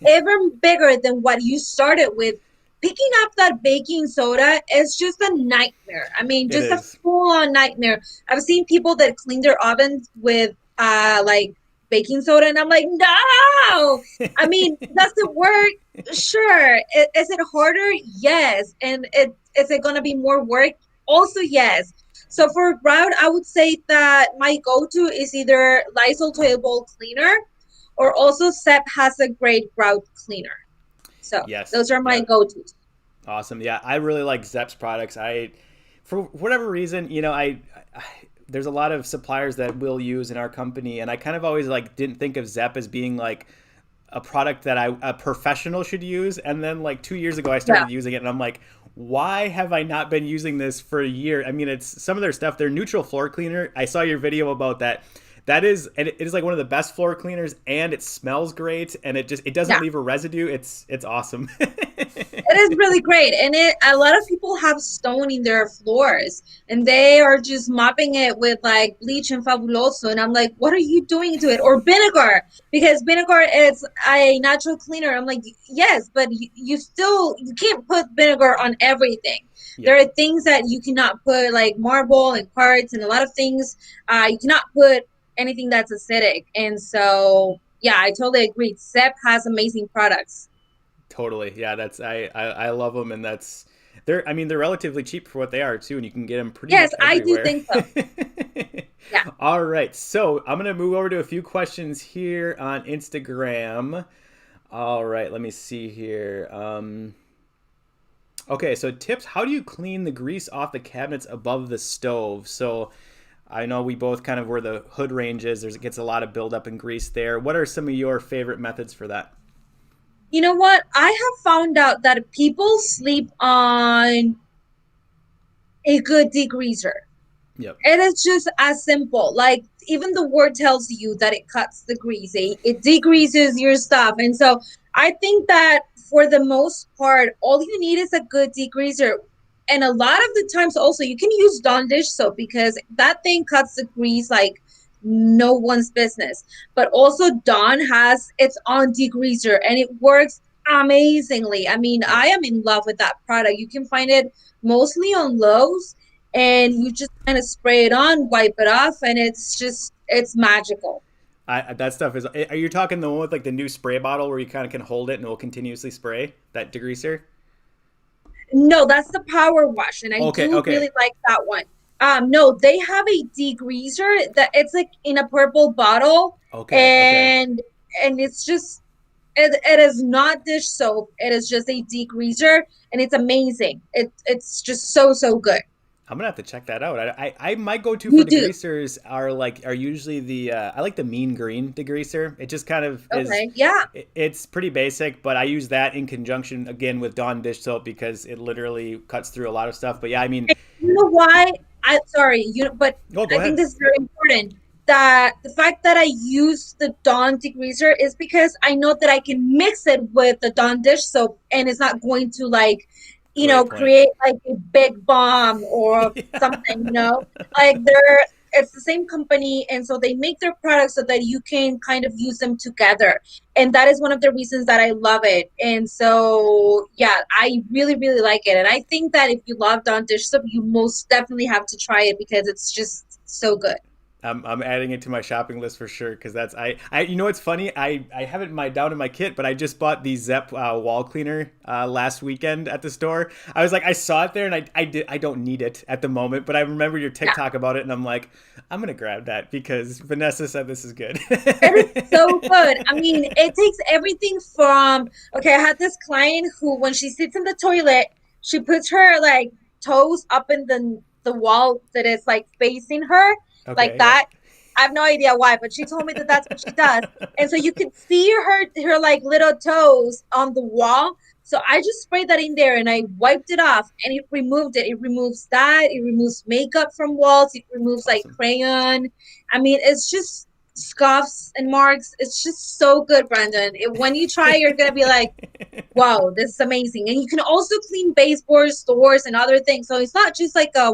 even bigger than what you started with. Picking up that baking soda is just a nightmare. I mean, It just a is. full-on nightmare. I've seen people that clean their ovens with like baking soda, and I'm like, no. I mean, does it work? Sure. Is it harder? Yes. And is it gonna be more work? Also, yes. So for grout, I would say that my go-to is either Lysol toilet bowl cleaner or also SEP has a great grout cleaner. So Yes. those are my Yeah. go-tos. Awesome. Yeah, I really like Zepp's products. For whatever reason, I there's a lot of suppliers that we'll use in our company, and I kind of always like didn't think of Zepp as being like a product that a professional should use. And then like 2 years ago, I Yeah. started using it, and I'm like, why have I not been using this for a year? I mean, it's some of their stuff. Their neutral floor cleaner. I saw your video about that. It is like one of the best floor cleaners, and it smells great, and it doesn't Yeah. leave a residue. It's awesome. It is really great. And a lot of people have stone in their floors and they are just mopping it with like bleach and fabuloso. And I'm like, what are you doing to it? Or vinegar, because vinegar is a natural cleaner. I'm like, yes, but you can't put vinegar on everything. There Yep. are things that you cannot put like marble and quartz and a lot of things. You cannot put anything that's acidic. And so, yeah, I totally agree. SEP has amazing products. Totally. Yeah, I love them, and they're relatively cheap for what they are too, and you can get them pretty Yes, much I do everywhere. think so. Yeah. All right. So, I'm going to move over to a few questions here on Instagram. All right, let me see here. Okay, so tips, how do you clean the grease off the cabinets above the stove? So, I know we both kind of where the hood range is. It gets a lot of buildup and grease there. What are some of your favorite methods for that? You know what? I have found out that people sleep on a good degreaser. Yep. It is just as simple. Like even the word tells you that it cuts the grease. It degreases your stuff. And so I think that for the most part, all you need is a good degreaser. And a lot of the times also you can use Dawn dish soap because that thing cuts the grease like no one's business. But also Dawn has its own degreaser and it works amazingly. I mean, Yep. I am in love with that product. You can find it mostly on Lowe's and you just kind of spray it on, wipe it off, and it's magical. That stuff is. Are you talking the one with like the new spray bottle where you kind of can hold it and it will continuously spray that degreaser? No, that's the power wash, and I Okay, do okay, really like that one. No, they have a degreaser that it's like in a purple bottle, okay, okay. and it's just it is not dish soap. It is just a degreaser, and it's amazing. It's just so good. I'm gonna have to check that out. I my go-to for You do. degreasers are usually I like the mean green degreaser. It just kind of is. Okay, yeah. It's pretty basic, but I use that in conjunction again with Dawn dish soap because it literally cuts through a lot of stuff. But yeah, I mean, You know why? I sorry, but oh, go I think ahead. this is very important. that the fact that I use the Dawn degreaser is because I know that I can mix it with the Dawn dish soap and it's not going to like, Great point. create like a big bomb or something, Like it's the same company and so they make their products so that you can kind of use them together. And that is one of the reasons that I love it. And so, yeah, I really, really like it. And I think that if you love Dawn dish soap, you most definitely have to try it because it's just so good. I'm adding it to my shopping list for sure because that's I you know what's funny, I have it in my down in my kit, but I just bought the Zep wall cleaner last weekend at the store. I was like, I saw it there and I don't need it at the moment, but I remember your Yeah. TikTok about it and I'm like, I'm gonna grab that because Vanessa said this is good. It is so good. I mean, it takes everything from, okay, I had this client who, when she sits in the toilet, she puts her like toes up in the wall that is like facing her, like Okay, that. yep. I have no idea why, but she told me that that's what she does. And so you could see her like little toes on the wall. So I just sprayed that in there and I wiped it off and it removed it. It removes that. It removes makeup from walls. It removes like Awesome. crayon. I mean, it's just scuffs and marks. It's just so good, Brandon. When you try, you're gonna be like, "Wow, this is amazing!" And you can also clean baseboards, doors, and other things. So it's not just like a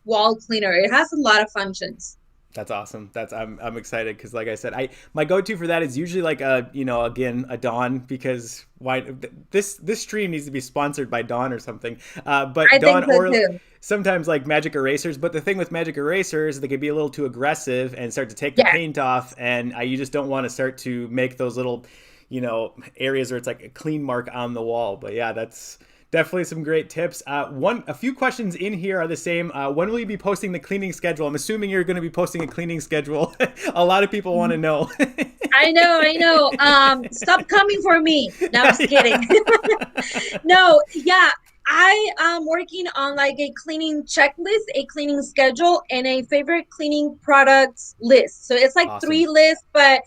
wall cleaner. It has a lot of functions. That's awesome. I'm excited because like I said, I my go-to for that is usually like a again a Dawn because why this stream needs to be sponsored by Dawn or something. But I Dawn think so or too. sometimes like magic erasers. But the thing with magic erasers, they can be a little too aggressive and start to take the Yeah. paint off, and you just don't want to start to make those little areas where it's like a clean mark on the wall. But yeah, that's definitely some great tips. A few questions in here are the same. When will you be posting the cleaning schedule? I'm assuming you're going to be posting a cleaning schedule. A lot of people want to know. I know, I know. Stop coming for me. No, I'm just kidding. No, yeah, I am working on like a cleaning checklist, a cleaning schedule, and a favorite cleaning products list. So it's like Awesome. three lists, but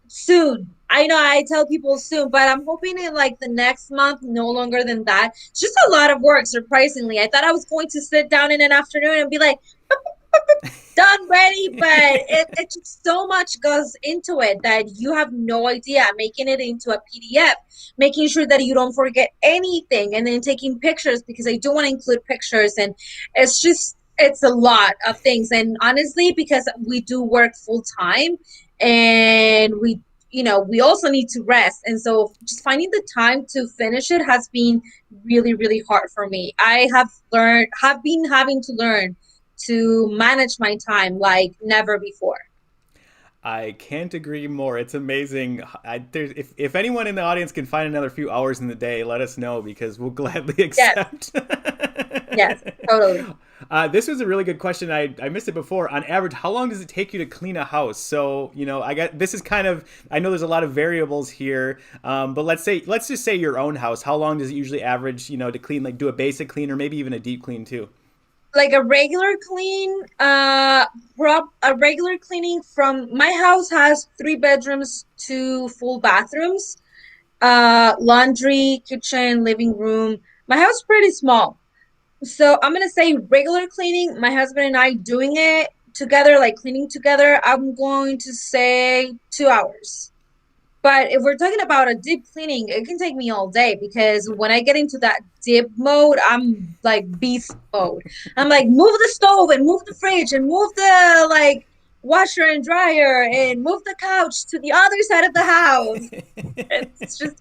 soon. I know I tell people soon, but I'm hoping in like the next month, no longer than that. It's just a lot of work, surprisingly. I thought I was going to sit down in an afternoon and be like, done, ready, but it just so much goes into it that you have no idea. Making it into a PDF, making sure that you don't forget anything, and then taking pictures because I do want to include pictures, and it's a lot of things. And honestly, because we do work full time, and we also need to rest, and so just finding the time to finish it has been really, really hard for me. I have been having to learn to manage my time like never before. I can't agree more. It's amazing. If anyone in the audience can find another few hours in the day, let us know because we'll gladly Yes, accept. yes, totally. This was a really good question. I missed it before. On average, how long does it take you to clean a house? So, I got this is kind of I know there's a lot of variables here, but let's just say your own house. How long does it usually average, to clean, like do a basic clean or maybe even a deep clean too? Like a regular clean, a regular cleaning from my house has three bedrooms, two full bathrooms, laundry, kitchen, living room. My house is pretty small. So I'm gonna say regular cleaning, my husband and I doing it together, like cleaning together, I'm going to say 2 hours. But if we're talking about a deep cleaning, it can take me all day because when I get into that deep mode, I'm like beast mode. I'm like, move the stove and move the fridge and move the like washer and dryer and move the couch to the other side of the house. It's just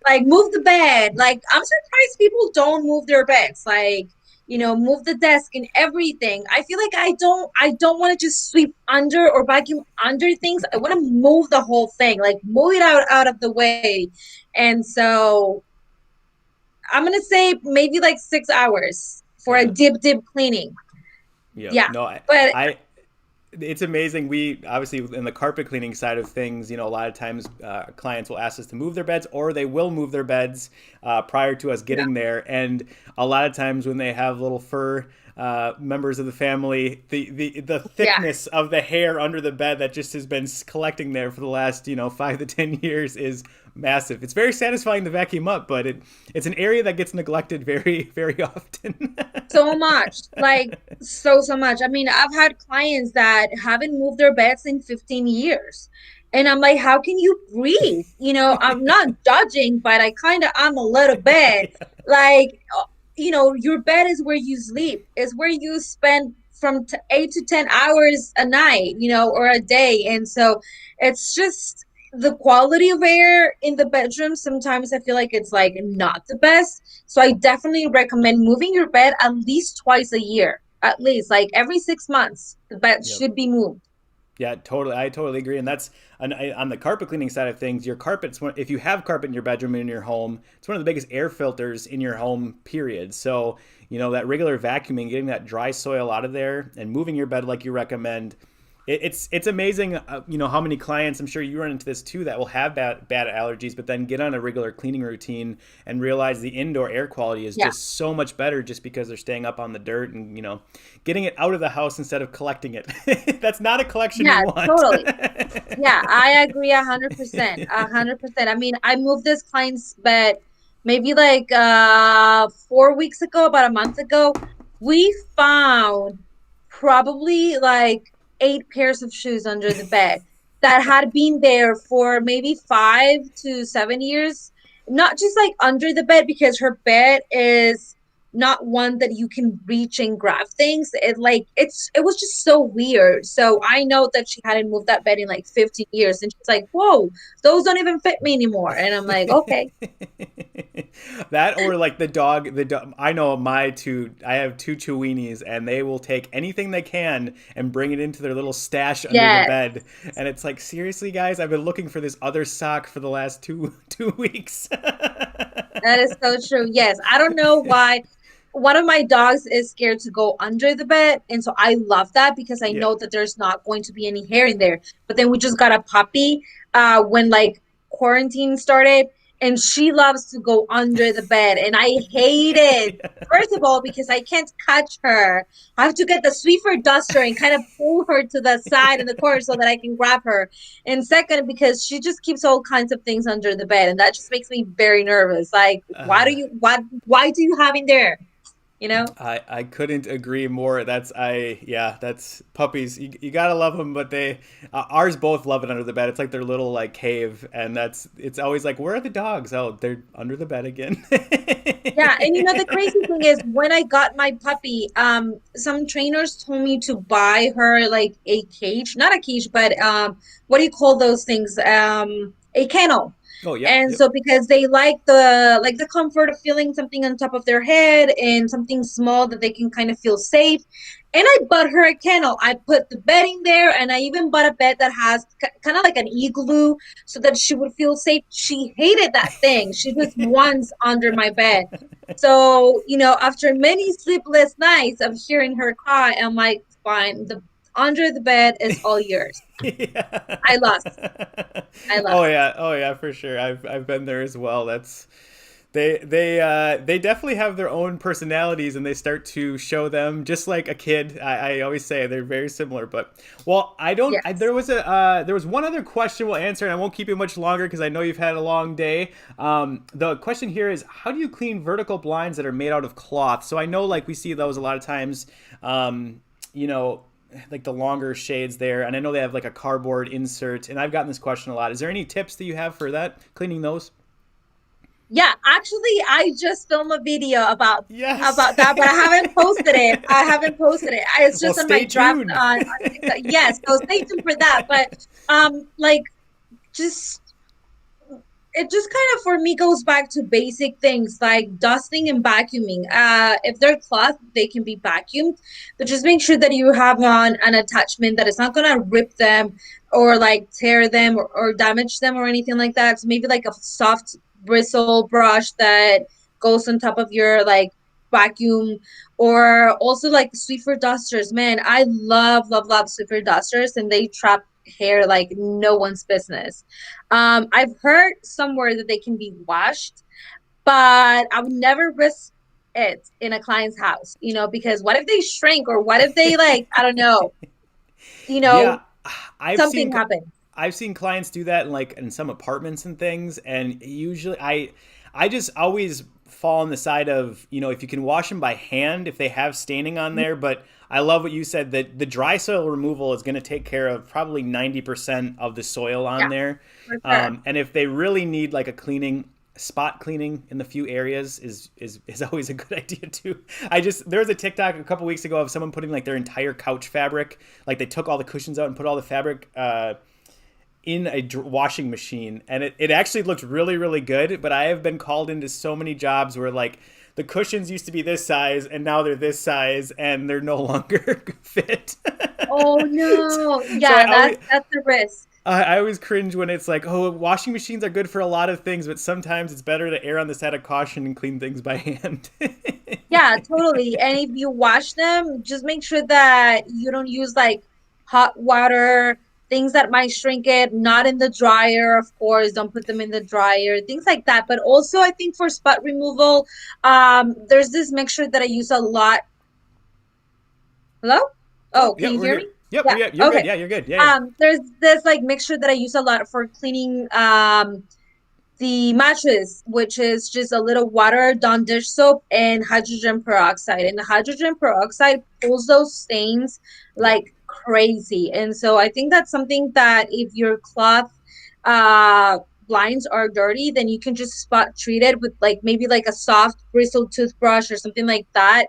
like move the bed. Like I'm surprised people don't move their beds. Like, move the desk and everything. I feel like I don't want to just sweep under or vacuum under things. I want to move the whole thing. Like move it out of the way. And so I'm gonna say maybe like 6 hours for a Yeah. deep cleaning. Yep. Yeah. No, But I it's amazing. We obviously in the carpet cleaning side of things, a lot of times clients will ask us to move their beds, or they will move their beds prior to us yeah, getting there. And a lot of times when they have little fur members of the family, the Yeah. thickness of the hair under the bed that just has been collecting there for the last 5 to 10 years is massive. It's very satisfying to vacuum up, but it's an area that gets neglected very very often. So much, like so much. I mean, I've had clients that haven't moved their beds in 15 years. And I'm like, how can you breathe? I'm not judging, but I kind of am a little bit. Like, your bed is where you sleep. It's where you spend from 8 to 10 hours a night, or a day. And so it's just the quality of air in the bedroom. Sometimes I feel like it's like not the best. So I definitely recommend moving your bed at least twice a year, at least like every 6 months, the bed Yep. should be moved. Yeah, totally. I totally agree, and that's on the carpet cleaning side of things. Your carpets, if you have carpet in your bedroom and in your home, it's one of the biggest air filters in your home. Period. So that regular vacuuming, getting that dry soil out of there, and moving your bed like you recommend. It's amazing, how many clients, I'm sure you run into this too, that will have bad allergies, but then get on a regular cleaning routine and realize the indoor air quality is Yeah. just so much better just because they're staying up on the dirt and getting it out of the house instead of collecting it. That's not a collection you Yeah, want. totally. Yeah, I agree 100%. 100%. I mean, I moved this client's bed maybe like 4 weeks ago, about a month ago. We found probably like 8 pairs of shoes under the bed that had been there for maybe 5 to 7 years. Not just like under the bed, because her bed is not one that you can reach and grab things. It was just so weird. So I know that she hadn't moved that bed in like 15 years, and she's like, "Whoa, those don't even fit me anymore." And I'm like, "Okay." That or like the dog. I know my two. I have two Cheweenies, and they will take anything they can and bring it into their little stash under the Yes, bed. And it's like, seriously, guys, I've been looking for this other sock for the last two weeks. that is so true. Yes, I don't know why. One of my dogs is scared to go under the bed, and so I love that because I Yeah. know that there's not going to be any hair in there. But then we just got a puppy when like quarantine started, and she loves to go under the bed, and I hate it. First of all, because I can't catch her. I have to get the sweeper duster and kind of pull her to the side in the corner so that I can grab her. And second, because she just keeps all kinds of things under the bed, and that just makes me very nervous. Like, why do you have in there? You know? I couldn't agree more. That's puppies. You gotta love them, but they ours both love it under the bed. It's like their little like cave, and it's always like, where are the dogs? Oh, they're under the bed again. Yeah, and the crazy thing is when I got my puppy, some trainers told me to buy her like a cage, not a cage, but what do you call those things? A kennel. Oh, yep, And yep. so because they like the comfort of feeling something on top of their head and something small that they can kind of feel safe. And I bought her a kennel. I put the bed in there, and I even bought a bed that has kind of like an igloo so that she would feel safe. She hated that thing. She just wants under my bed. So, after many sleepless nights of hearing her cry, I'm like, fine, the under the bed is all yours. Yeah. I lost. I Oh lost. yeah, oh yeah, for sure. I've been there as well. They definitely have their own personalities, and they start to show them just like a kid. I always say they're very similar. But well, I don't. Yes. There was one other question we'll answer, and I won't keep you much longer because I know you've had a long day. The question here is, how do you clean vertical blinds that are made out of cloth? So I know like we see those a lot of times. You know, like the longer shades there, and I know they have like a cardboard insert, and I've gotten this question a lot. Is there any tips that you have for that, cleaning those? Yeah, actually, I just filmed a video about Yes. about that, but I haven't posted it. I haven't posted it. It's Well, just on my stay draft tuned. on TikTok. Yes, so stay tuned for that. But like just it just kind of for me goes back to basic things like dusting and vacuuming. If they're cloth, they can be vacuumed, but just make sure that you have on an attachment that is not gonna rip them or like tear them or damage them or anything like that. So maybe like a soft bristle brush that goes on top of your like vacuum, or also like Swiffer dusters. Man, I love Swiffer dusters, and they trap hair like no one's business. I've heard somewhere that they can be washed, but I would never risk. it in a client's house, because what if they shrink, or what if they, like, I don't know, you Yeah, know, I've something seen happens. I've seen clients do that in like in some apartments and things, and usually I just always fall on the side of, if you can wash them by hand if they have staining on there. But I love what you said, that the dry soil removal is going to take care of probably 90% of the soil on Yeah, there. for sure. And if they really need like a cleaning, spot cleaning in the few areas is always a good idea too. There was a TikTok a couple weeks ago of someone putting like their entire couch fabric, like they took all the cushions out and put all the fabric in a washing machine, and it actually looked really really good. But I have been called into so many jobs where like the cushions used to be this size and now they're this size and they're no longer fit. Oh no. So I Yeah, always that's a risk. I always cringe when it's like, oh, washing machines are good for a lot of things, but sometimes it's better to err on the side of caution and clean things by hand. Yeah, totally. And if you wash them, just make sure that you don't use like hot water, things that might shrink it, not in the dryer, of course. Don't put them in the dryer, things like that. But also, I think for spot removal, there's this mixture that I use a lot. Hello? Oh, Oh, can yep, you we're hear here. me? Yep, Yeah. you're good. Okay. Yeah, you're good. Yeah, yeah. There's this like mixture that I use a lot for cleaning the mattress, which is just a little water, Dawn dish soap, and hydrogen peroxide. And the hydrogen peroxide pulls those stains Yep. like crazy. And so I think that's something that if your cloth uh blinds are dirty, then you can just spot treat it with like maybe like a soft bristle toothbrush or something like that.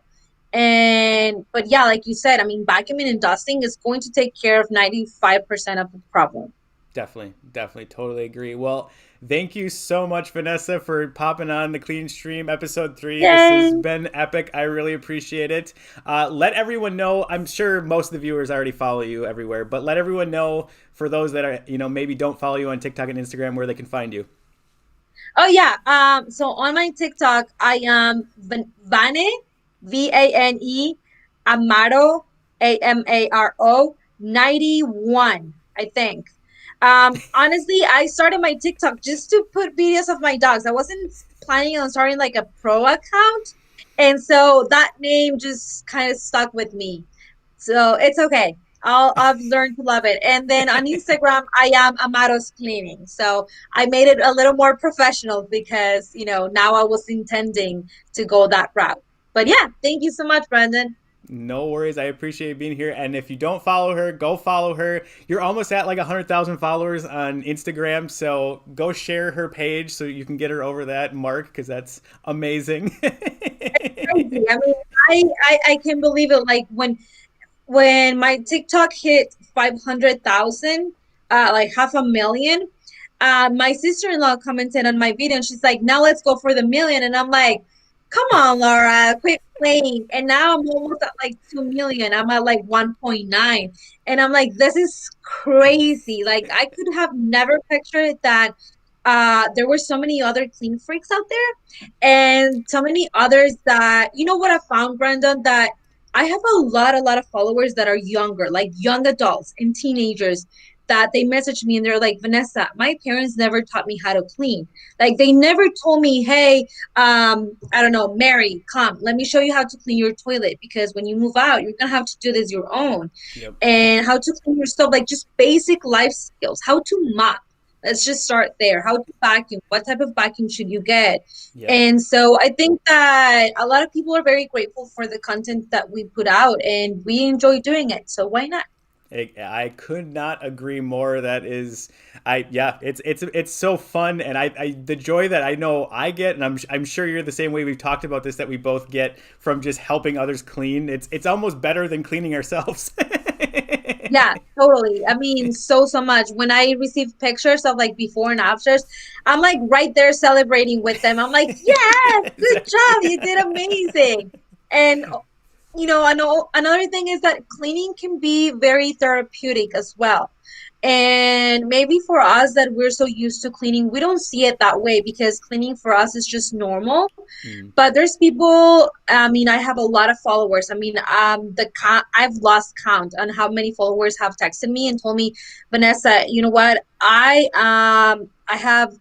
And but yeah, like you said, I mean, vacuuming and dusting is going to take care of 95% of the problem. Definitely, definitely, totally agree. Well, thank you so much, Vanessa, for popping on the Clean Stream episode 3. This has Yay! been epic. I really appreciate it. Let everyone know. I'm sure most of the viewers already follow you everywhere, but let everyone know, for those that are, maybe don't follow you on TikTok and Instagram, where they can find you. Oh yeah. So on my TikTok, I am Vane, Amaro, Amaro 91, I think. Honestly, I started my TikTok just to put videos of my dogs. I wasn't planning on starting like a pro account, and so that name just kind of stuck with me. So it's okay. I've learned to love it. And then on Instagram, I am Amaro's Cleaning. So I made it a little more professional because, now I was intending to go that route. But yeah, thank you so much, Brandon. No worries. I appreciate being here. And if you don't follow her, go follow her. You're almost at like 100,000 followers on Instagram. So go share her page so you can get her over that mark, because that's amazing. Crazy. I mean, I can't believe it. Like when my TikTok hit 500,000, like half a million, my sister-in-law commented on my video and she's like, now let's go for the million. And I'm like, come on, Laura, quit playing. And now I'm almost at like 2 million. I'm at like 1.9. And I'm like, this is crazy. Like I could have never pictured that there were so many other clean freaks out there and so many others that, you know what I found, Brandon, that I have a lot of followers that are younger, like young adults and teenagers that they message me and they're like, Vanessa, my parents never taught me how to clean. Like they never told me, hey, I don't know, Mary, come, let me show you how to clean your toilet because when you move out, you're gonna have to do this your own. Yep. And how to clean your stuff, like just basic life skills, how to mop. Let's just start there. How to vacuum? What type of vacuum should you get? Yep. And so I think that a lot of people are very grateful for the content that we put out and we enjoy doing it. So why not? I could not agree more. That is, yeah, it's so fun, and the joy that I know I get, and I'm sure you're the same way. We've talked about this, that we both get from just helping others clean. It's almost better than cleaning ourselves. Yeah, totally. I mean, so much. When I receive pictures of like before and afters, I'm like right there celebrating with them. I'm like, yes, good Exactly. job. You did amazing. And I know another thing is that cleaning can be very therapeutic as well. And maybe for us that we're so used to cleaning, we don't see it that way because cleaning for us is just normal. Mm, But there's people, I mean, I have a lot of followers. I mean, I've lost count on how many followers have texted me and told me, Vanessa, you know what? I have,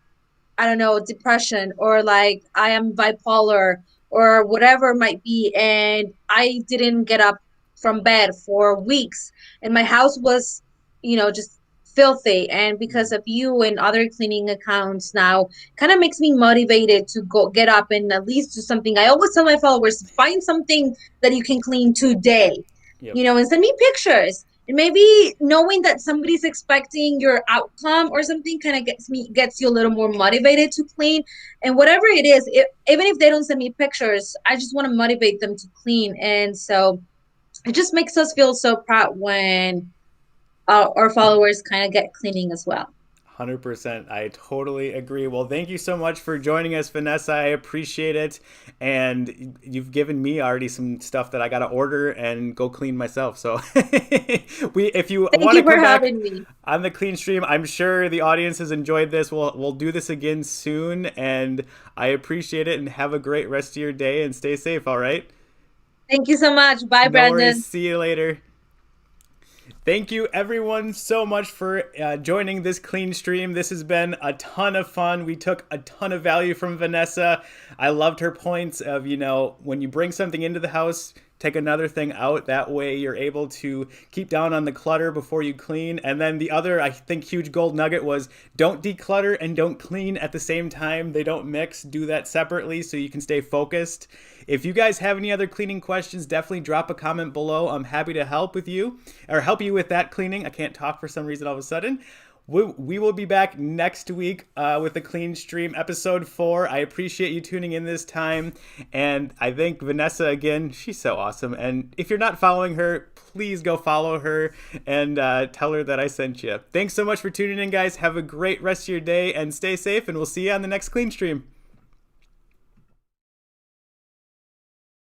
I don't know, depression, or like I am bipolar, or whatever it might be, and I didn't get up from bed for weeks, and my house was, just filthy. And because of you and other cleaning accounts now, kind of makes me motivated to go get up and at least do something. I always tell my followers, find something that you can clean today, Yep. and send me pictures. And maybe knowing that somebody's expecting your outcome or something kind of gets you a little more motivated to clean. And whatever it is, even if they don't send me pictures, I just want to motivate them to clean. And so it just makes us feel so proud when our followers kind of get cleaning as well. 100%. I totally agree. Well, thank you so much for joining us, Vanessa. I appreciate it. And you've given me already some stuff that I got to order and go clean myself. So if you Thank want you to for come back having me. on the clean stream, I'm sure the audience has enjoyed this. We'll do this again soon. And I appreciate it, and have a great rest of your day and stay safe. All right. Thank you so much. Bye, No worries. Brandon. See you later. Thank you, everyone, so much for joining this clean stream. This has been a ton of fun. We took a ton of value from Vanessa. I loved her points of, when you bring something into the house, take another thing out. That way you're able to keep down on the clutter before you clean. And then the other, I think, huge gold nugget was don't declutter and don't clean at the same time. They don't mix. Do that separately so you can stay focused. If you guys have any other cleaning questions, definitely drop a comment below. I'm happy to help with you, or help you with that cleaning. I can't talk for some reason all of a sudden. We will be back next week with the Clean Stream episode 4. I appreciate you tuning in this time. And I think Vanessa, again, she's so awesome. And if you're not following her, please go follow her and tell her that I sent you. Thanks so much for tuning in, guys. Have a great rest of your day and stay safe. And we'll see you on the next Clean Stream.